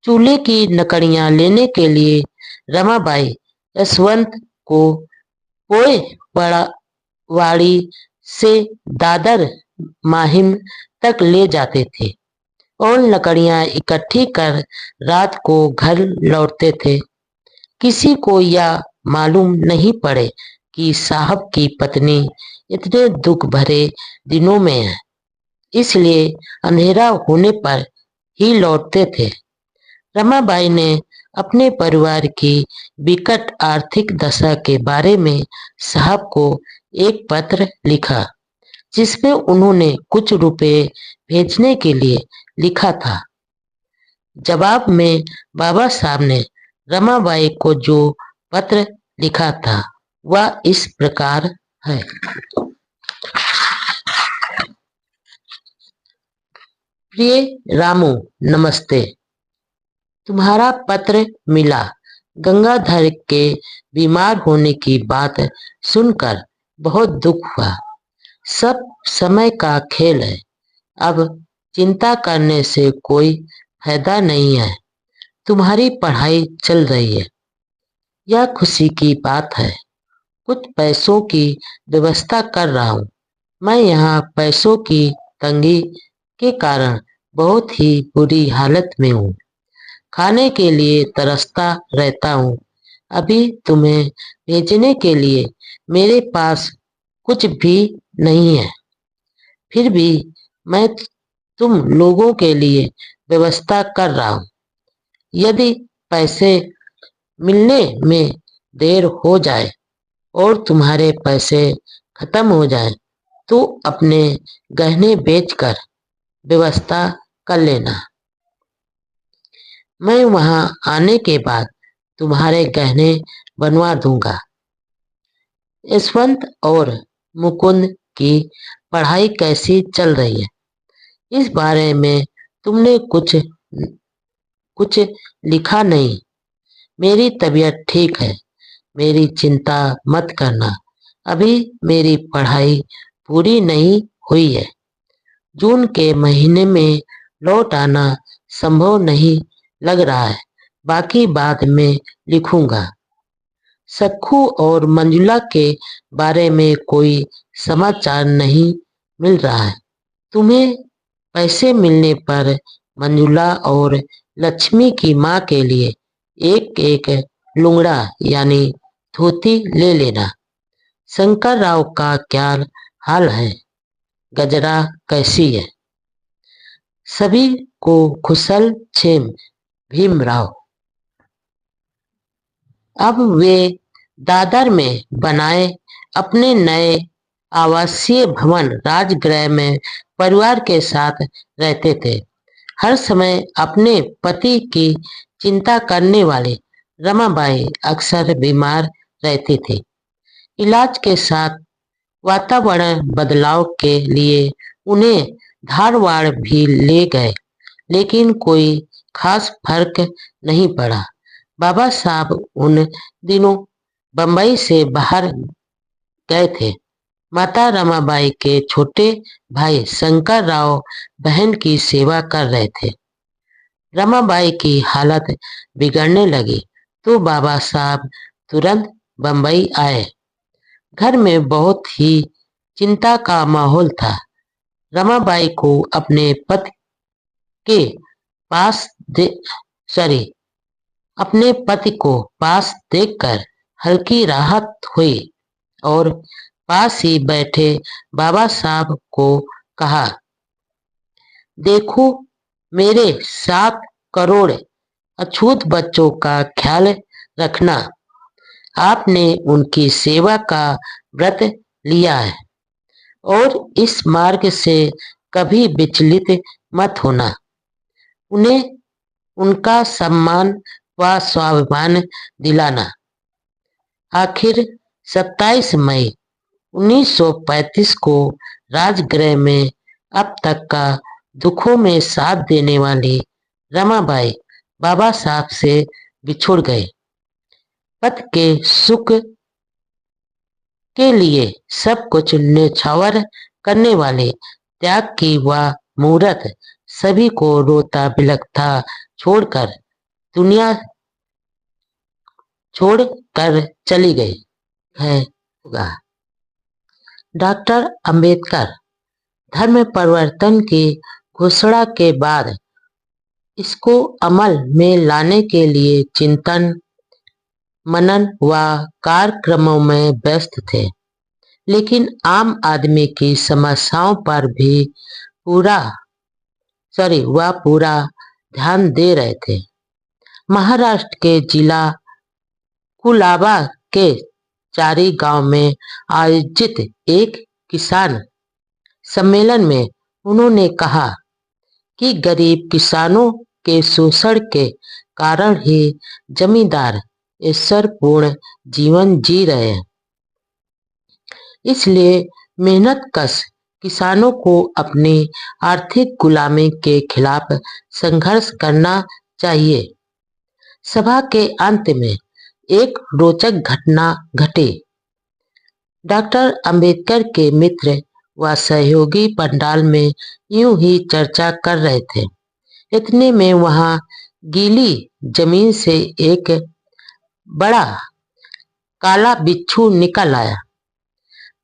चूल्हे की लकड़ियां लेने के लिए रमाबाई यशवंत को पोए वाड़ी से दादर माहिम तक ले जाते थे और लकड़ियां इकट्ठी कर रात को घर लौटते थे। किसी को यह मालूम नहीं पड़े कि साहब की पत्नी इतने दुख भरे दिनों में है, इसलिए अंधेरा होने पर ही लौटते थे। रमाबाई ने अपने परिवार की विकट आर्थिक दशा के बारे में साहब को एक पत्र लिखा, जिसमें उन्होंने कुछ रुपए भेजने के लिए लिखा था। जवाब में बाबा साहब ने रमाबाई को जो पत्र लिखा था वह इस प्रकार है। प्रिय रामू, नमस्ते। तुम्हारा पत्र मिला। गंगाधर के बीमार होने की बात सुनकर बहुत दुख हुआ। सब समय का खेल है, अब चिंता करने से कोई फायदा नहीं है। तुम्हारी पढ़ाई चल रही है, यह खुशी की बात है। कुछ पैसों की व्यवस्था कर रहा हूँ। मैं यहाँ पैसों की तंगी के कारण बहुत ही बुरी हालत में हूँ। खाने के लिए तरसता रहता हूँ। अभी तुम्हें भेजने के लिए मेरे पास कुछ भी नहीं है, फिर भी मैं तुम लोगों के लिए व्यवस्था कर रहा हूँ। यदि पैसे मिलने में देर हो जाए और तुम्हारे पैसे खत्म हो जाए तो अपने गहने बेचकर व्यवस्था कर लेना। मैं वहां आने के बाद तुम्हारे गहने बनवा दूंगा। यशवंत और मुकुंद की पढ़ाई कैसी चल रही है, इस बारे में तुमने कुछ लिखा नहीं। मेरी तबीयत ठीक है, मेरी चिंता मत करना। अभी मेरी पढ़ाई पूरी नहीं हुई है। जून के महीने में लौट आना संभव नहीं लग रहा है, बाकी बाद में लिखूंगा। सखू और मंजुला के बारे में कोई समाचार नहीं मिल रहा है। तुम्हें पैसे मिलने पर मंजुला और लक्ष्मी की माँ के लिए एक एक लुंगड़ा यानी धोती ले लेना। शंकर राव का क्या हाल है? गजरा कैसी है? सभी को कुशल क्षेम भीमराव। अब वे दादर में बनाए अपने नए आवासीय भवन राजगृह में परिवार के साथ रहते थे। हर समय अपने पति की चिंता करने वाली रमाबाई अक्सर बीमार रहती थी। इलाज के साथ वातावरण बदलाव के लिए उन्हें धारवाड़ भी ले गए, लेकिन कोई खास फर्क नहीं पड़ा। बाबा साहब उन दिनों बंबई से बाहर गए थे। माता रमाबाई के छोटे भाई शंकर राव बहन की सेवा कर रहे थे। रमाबाई की हालत बिगड़ने लगी तो बाबा साहब तुरंत बंबई आए। घर में बहुत ही चिंता का माहौल था। रमाबाई को अपने पति के पास दे सॉरी अपने पति को पास देखकर हल्की राहत हुई और पास ही बैठे बाबा साहब को कहा, देखो, मेरे 7 करोड़ अछूत बच्चों का ख्याल रखना। आपने उनकी सेवा का व्रत लिया है और इस मार्ग से कभी विचलित मत होना। उन्हें उनका सम्मान व स्वाभिमान दिलाना। आखिर 27 मई 1935 को राजगृह में अब तक का दुखों में साथ देने वाली रमाबाई बाबा साहब से बिछुड़ गए। पति के सुख के लिए सब कुछ न्यौछावर करने वाले त्याग की वह मूरत सभी को रोता बिलखता दुनिया छोड़ कर चली गई है। डॉक्टर अंबेडकर धर्म परिवर्तन की घोषणा के बाद इसको अमल में लाने के लिए चिंतन मनन व कार्यक्रमों में व्यस्त थे, लेकिन आम आदमी की समस्याओं पर भी वह पूरा ध्यान दे रहे थे। महाराष्ट्र के जिला कुलाबा के चारी गांव में आयोजित एक किसान सम्मेलन में उन्होंने कहा कि गरीब किसानों के शोषण के कारण ही जमींदार ईश्वरपूर्ण जीवन जी रहे हैं। इसलिए मेहनतकश किसानों को अपनी आर्थिक गुलामी के खिलाफ संघर्ष करना चाहिए। सभा के अंत में एक रोचक घटना घटी। डॉक्टर अंबेडकर के मित्र व सहयोगी पंडाल में यूं ही चर्चा कर रहे थे। इतने में वहां गीली जमीन से एक बड़ा काला बिच्छू निकल आया।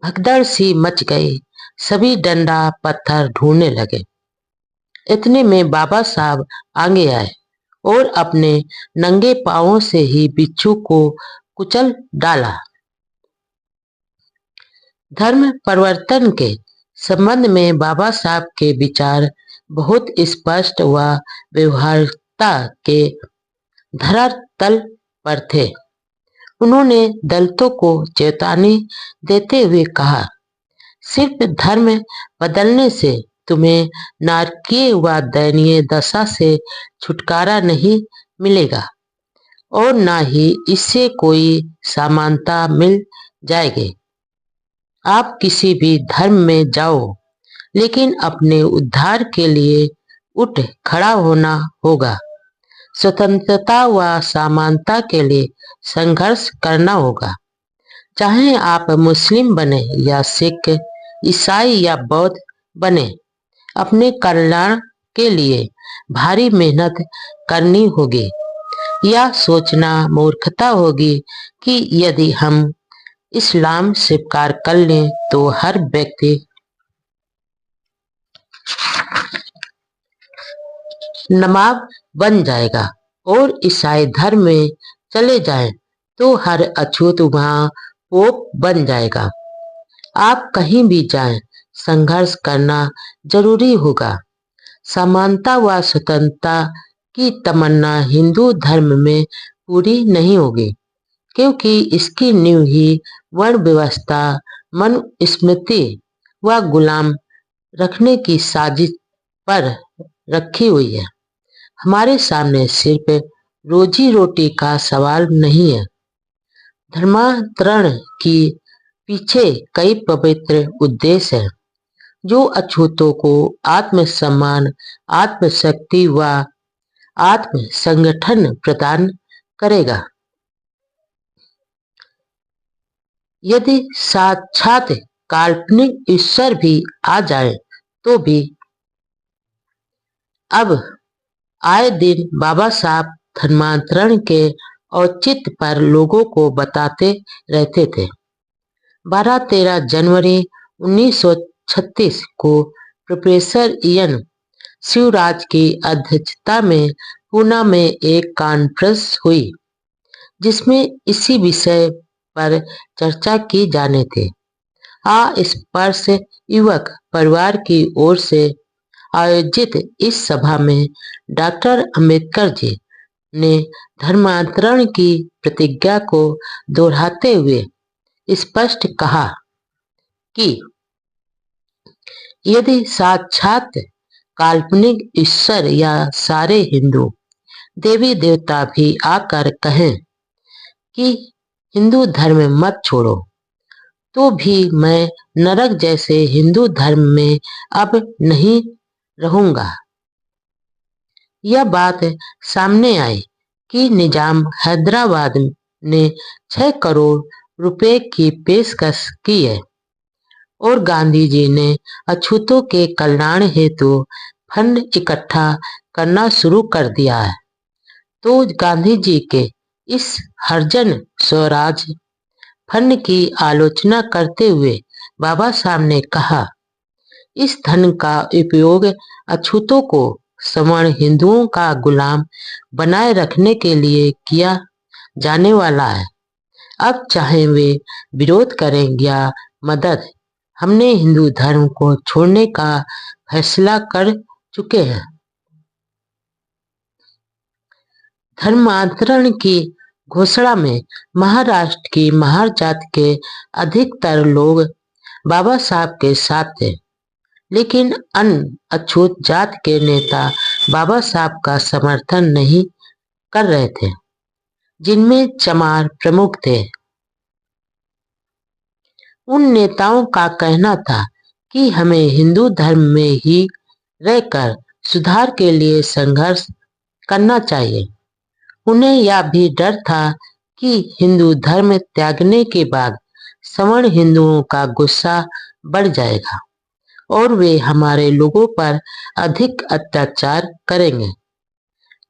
भगदड़ सी मच गई। सभी डंडा पत्थर ढूंढने लगे। इतने में बाबा साहब आगे आए और अपने नंगे पांवों से ही बिच्छू को कुचल डाला। धर्म परिवर्तन के संबंध में बाबा साहब के विचार बहुत स्पष्ट व व्यवहारिकता के धरातल पर थे। उन्होंने दलितों को चेतावनी देते हुए कहा, सिर्फ धर्म बदलने से तुम्हें नारकीय व दयनीय दशा से छुटकारा नहीं मिलेगा और न ही इससे कोई समानता मिल जाएगी। आप किसी भी धर्म में जाओ, लेकिन अपने उद्धार के लिए उठ खड़ा होना होगा। स्वतंत्रता व समानता के लिए संघर्ष करना होगा। चाहे आप मुस्लिम बने या सिख, ईसाई या बौद्ध बने, अपने कल्याण के लिए भारी मेहनत करनी होगी। यह सोचना मूर्खता होगी कि यदि हम इस्लाम स्वीकार कर लें तो हर व्यक्ति नमाज बन जाएगा और ईसाई धर्म में चले जाएं तो हर अछूत वहां पोप बन जाएगा। आप कहीं भी जाएं, संघर्ष करना जरूरी होगा। समानता व स्वतंत्रता की तमन्ना हिंदू धर्म में पूरी नहीं होगी, क्योंकि इसकी नींव ही वर्ण व्यवस्था, मनुस्मृति व गुलाम रखने की साजिश पर रखी हुई है। हमारे सामने सिर्फ रोजी रोटी का सवाल नहीं है। धर्मांतरण की पीछे कई पवित्र उद्देश्य हैं, जो अछूतों को आत्मसम्मान, आत्मशक्ति व आत्म संगठन प्रदान करेगा। यदि साक्षात काल्पनिक ईश्वर भी आ जाए तो भी अब आए दिन बाबा साहब धर्मांतरण के औचित्य पर लोगों को बताते रहते थे। 12-13 जनवरी 1936 को प्रोफेसर इयन शिवराज की अध्यक्षता में पूना में एक कॉन्फ्रेंस हुई, जिसमें इसी विषय पर चर्चा की जाने थी। अस्पृश युवक परिवार की ओर से आयोजित इस सभा में डॉक्टर अंबेडकर जी ने धर्मांतरण की प्रतिज्ञा को दोहराते हुए स्पष्ट कहा कि यदि साक्षात काल्पनिक ईश्वर या सारे हिंदू देवी देवता भी आकर कहें कि हिंदू धर्म मत छोड़ो, तो भी मैं नरक जैसे हिंदू धर्म में अब नहीं रहूंगा। यह बात सामने आई कि निजाम हैदराबाद ने 6 करोड़ रुपए की पेशकश की है और गांधी जी ने अछूतों के कल्याण हेतु फंड इकट्ठा करना शुरू कर दिया है। तो गांधी जी के इस हरिजन स्वराज फंड की आलोचना करते हुए बाबा साहब ने कहा, इस धन का उपयोग अछूतों को सवर्ण हिंदुओं का गुलाम बनाए रखने के लिए किया जाने वाला है। अब चाहे वे विरोध करें या मदद, हमने हिंदू धर्म को छोड़ने का फैसला कर चुके हैं। धर्मांतरण की घोषणा में महाराष्ट्र की महार जाति के अधिकतर लोग बाबा साहब के साथ थे, लेकिन अन्य अछूत जाति के नेता बाबा साहब का समर्थन नहीं कर रहे थे, जिनमें चमार प्रमुख थे। उन नेताओं का कहना था कि हमें हिंदू धर्म में ही रहकर सुधार के लिए संघर्ष करना चाहिए। उन्हें यह भी डर था कि हिंदू धर्म त्यागने के बाद सवर्ण हिंदुओं का गुस्सा बढ़ जाएगा और वे हमारे लोगों पर अधिक अत्याचार करेंगे।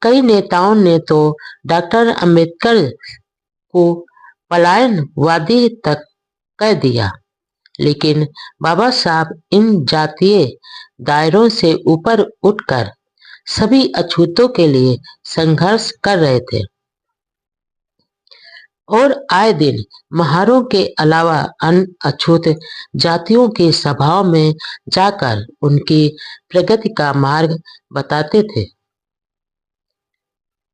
कई नेताओं ने तो डॉक्टर अंबेडकर को पलायनवादी तक कह दिया, लेकिन बाबा साहब इन जातीय दायरों से ऊपर उठकर सभी अछूतों के लिए संघर्ष कर रहे थे और आए दिन महारों के अलावा अन्य अछूत जातियों की सभाओं में जाकर उनकी प्रगति का मार्ग बताते थे।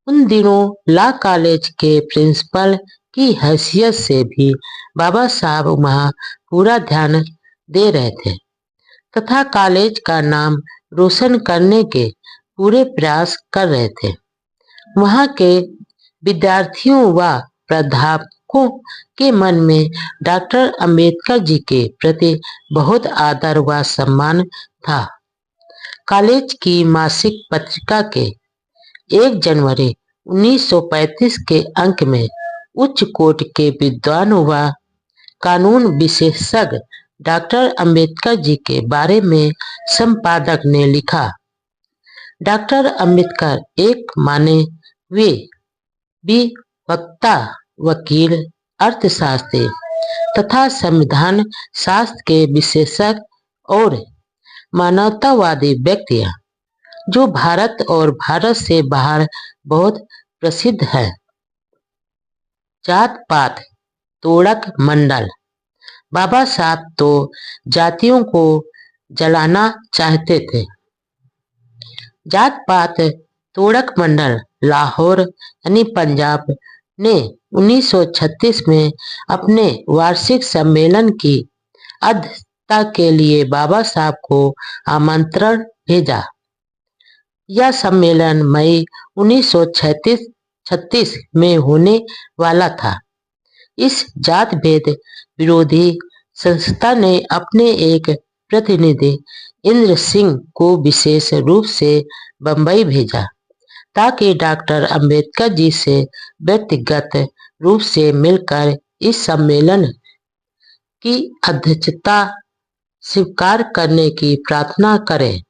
उन दिनों लॉ कॉलेज के प्रिंसिपल की हैसियत से भी बाबा साहब वहां पूरा ध्यान दे रहे थे तथा कॉलेज का नाम रोशन करने के पूरे प्रयास कर रहे थे। वहां के विद्यार्थियों व प्राध्यापकों के मन में डॉक्टर अंबेडकर जी के प्रति बहुत आदर व सम्मान था। कॉलेज की मासिक पत्रिका के 1 जनवरी 1935 के अंक में उच्च कोटि के विद्वान व कानून विशेषज्ञ डॉक्टर अंबेडकर जी के बारे में संपादक ने लिखा, डॉक्टर अंबेडकर एक माने वे भी वक्ता, वकील, अर्थशास्त्री तथा संविधान शास्त्र के विशेषज्ञ और मानवतावादी व्यक्ति हैं, जो भारत और भारत से बाहर बहुत प्रसिद्ध है। जात पात तोड़क मंडल। बाबा साहब तो जातियों को जलाना चाहते थे। जात पात तोड़क मंडल लाहौर यानी पंजाब ने 1936 में अपने वार्षिक सम्मेलन की अध्यक्षता के लिए बाबा साहब को आमंत्रण भेजा। यह सम्मेलन मई 1936 में होने वाला था। इस जात भेद विरोधी संस्था ने अपने एक प्रतिनिधि इंद्र सिंह को विशेष रूप से बंबई भेजा ताकि डॉक्टर अंबेडकर जी से व्यक्तिगत रूप से मिलकर इस सम्मेलन की अध्यक्षता स्वीकार करने की प्रार्थना करें।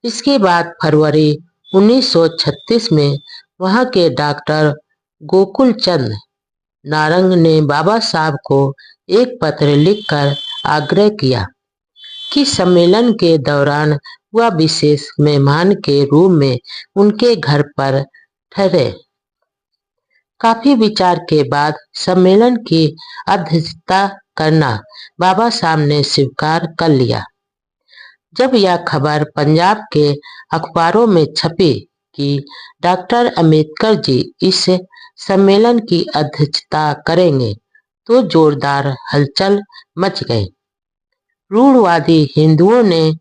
इसके बाद फरवरी 1936 में वहां के डॉक्टर गोकुल चंद नारंग ने बाबा साहब को एक पत्र लिखकर आग्रह किया कि सम्मेलन के दौरान वह विशेष मेहमान के रूप में उनके घर पर ठहरे। काफी विचार के बाद सम्मेलन की अध्यक्षता करना बाबा साहब ने स्वीकार कर लिया। जब यह खबर पंजाब के अखबारों में छपी कि डॉक्टर अंबेडकर जी इस सम्मेलन की अध्यक्षता करेंगे तो जोरदार हलचल मच गई। रूढ़वादी हिंदुओं ने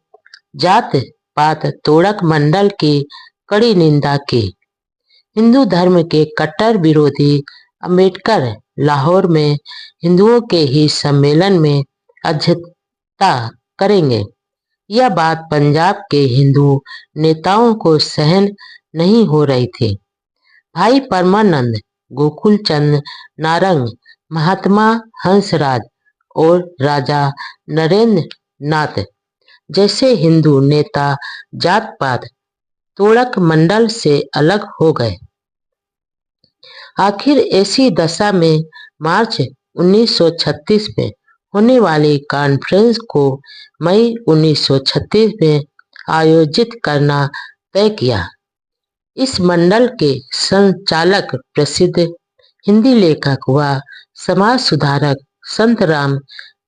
जात पात तोड़क मंडल की कड़ी निंदा की। हिंदू धर्म के कट्टर विरोधी अंबेडकर लाहौर में हिंदुओं के ही सम्मेलन में अध्यक्षता करेंगे। यह बात पंजाब के हिंदू नेताओं को सहन नहीं हो रही थी। भाई परमानंद, गोकुल चंद नारंग, महात्मा हंसराज और राजा नरेंद्र नाथ जैसे हिंदू नेता जात पात तोड़क मंडल से अलग हो गए। आखिर ऐसी दशा में मार्च 1936 में होने वाली कॉन्फ्रेंस को मई 1936 में आयोजित करना तय किया। इस मंडल के संचालक प्रसिद्ध हिंदी लेखक व समाज सुधारक संतराम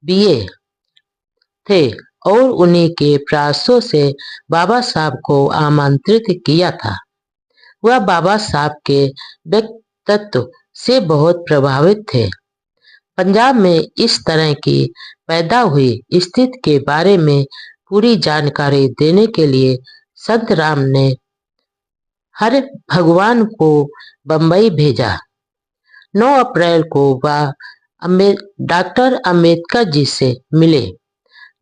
बीए थे और उन्हीं के प्रयासों से बाबा साहब को आमंत्रित किया था। वह बाबा साहब के व्यक्तित्व से बहुत प्रभावित थे। पंजाब में इस तरह की पैदा हुई स्थिति के बारे में पूरी जानकारी देने के लिए संत राम ने हर भगवान को बंबई भेजा। 9 अप्रैल को वह डॉक्टर अंबेडकर जी से मिले।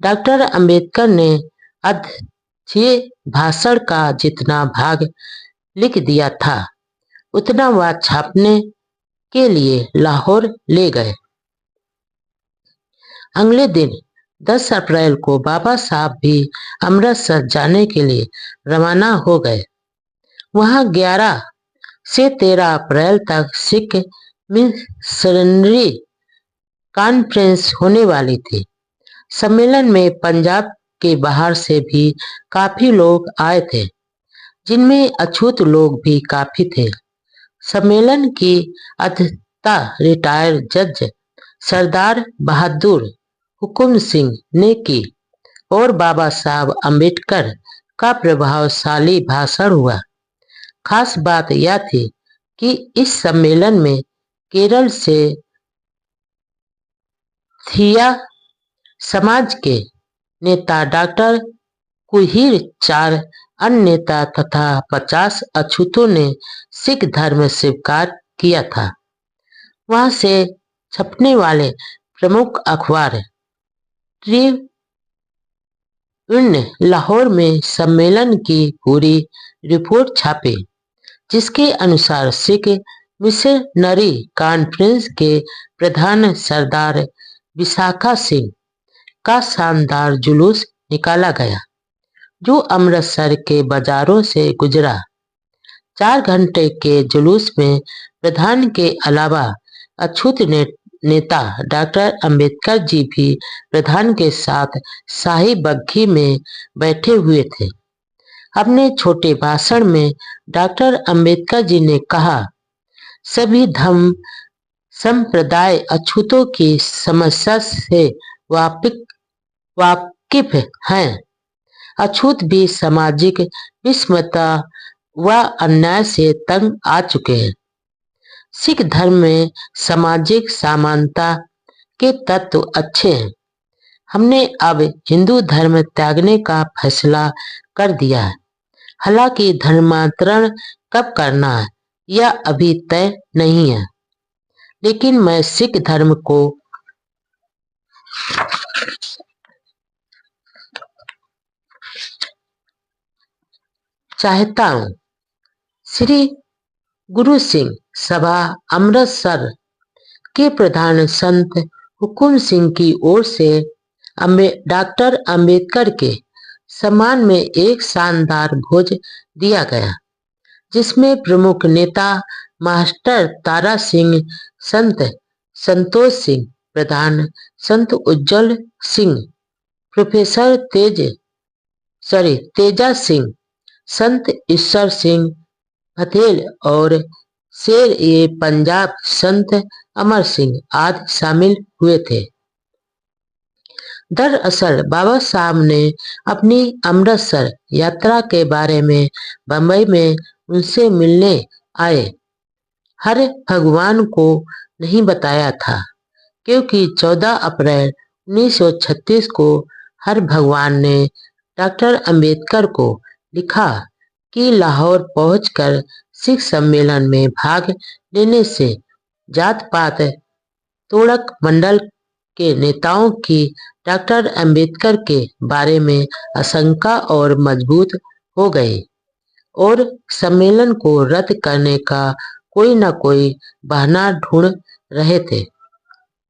डॉक्टर अंबेडकर ने अध्यक्षीय भाषण का जितना भाग लिख दिया था उतना वह छापने के लिए लाहौर ले गए। अगले दिन 10 अप्रैल को बाबा साहब भी अमृतसर जाने के लिए रवाना हो गए। वहां 11 से 13 अप्रैल तक सिख मिशनरी कॉन्फ्रेंस होने वाली थी। सम्मेलन में पंजाब के बाहर से भी काफी लोग आए थे, जिनमें अछूत लोग भी काफी थे। सम्मेलन की अध्यक्षता रिटायर्ड जज सरदार बहादुर हुकुम सिंह ने की और बाबा साहब अंबेडकर का प्रभावशाली भाषण हुआ। खास बात यह थी कि इस सम्मेलन में केरल से थिया समाज के नेता डॉक्टर कुहीर, 4 अन्य नेता तथा 50 अछूतों ने सिख धर्म स्वीकार किया था। वहां से छपने वाले प्रमुख अखबार ट्रिब्यून लाहौर में सम्मेलन की पूरी रिपोर्ट छापे, जिसके अनुसार सिख मिशनरी कॉन्फ्रेंस के प्रधान सरदार विशाखा सिंह का शानदार जुलूस निकाला गया, जो अमृतसर के बाजारों से गुजरा। 4 घंटे के जुलूस में प्रधान के अलावा अछूत नेता डॉक्टर अंबेडकर जी भी प्रधान के साथ शाही बग्घी में बैठे हुए थे। अपने छोटे भाषण में डॉक्टर अंबेडकर जी ने कहा, सभी धर्म संप्रदाय अछूतों की समस्या से वाकिफ हैं। अछूत भी सामाजिक विषमता व अन्याय से तंग आ चुके हैं। सिख धर्म में सामाजिक समानता के तत्व अच्छे हैं। हमने अब हिंदू धर्म त्यागने का फैसला कर दिया है। हालांकि धर्मांतरण कब करना है यह अभी तय नहीं है, लेकिन मैं सिख धर्म को चाहता हूँ। श्री गुरु सिंह सभा अमृतसर के प्रधान संत हुकुम सिंह की ओर से डॉक्टर अंबेडकर के सम्मान में एक शानदार भोज दिया गया, जिसमें प्रमुख नेता मास्टर तारा सिंह, संत संतोष सिंह प्रधान, संत उज्जवल सिंह, प्रोफेसर तेजा सिंह, संत ईश्वर सिंह पटेल और शेर ए पंजाब संत अमर सिंह आदि शामिल हुए थे। दरअसल बाबा साहब ने अपनी अमृतसर यात्रा के बारे में बंबई में उनसे मिलने आए हर भगवान को नहीं बताया था, क्योंकि 14 अप्रैल 1936 को हर भगवान ने डॉक्टर अंबेडकर को लिखा कि लाहौर पहुंचकर सिख सम्मेलन में भाग लेने से जात पात तोड़क मंडल के नेताओं की डॉक्टर अंबेडकर के बारे में आशंका और मजबूत हो गई और सम्मेलन को रद्द करने का कोई न कोई बहाना ढूंढ रहे थे।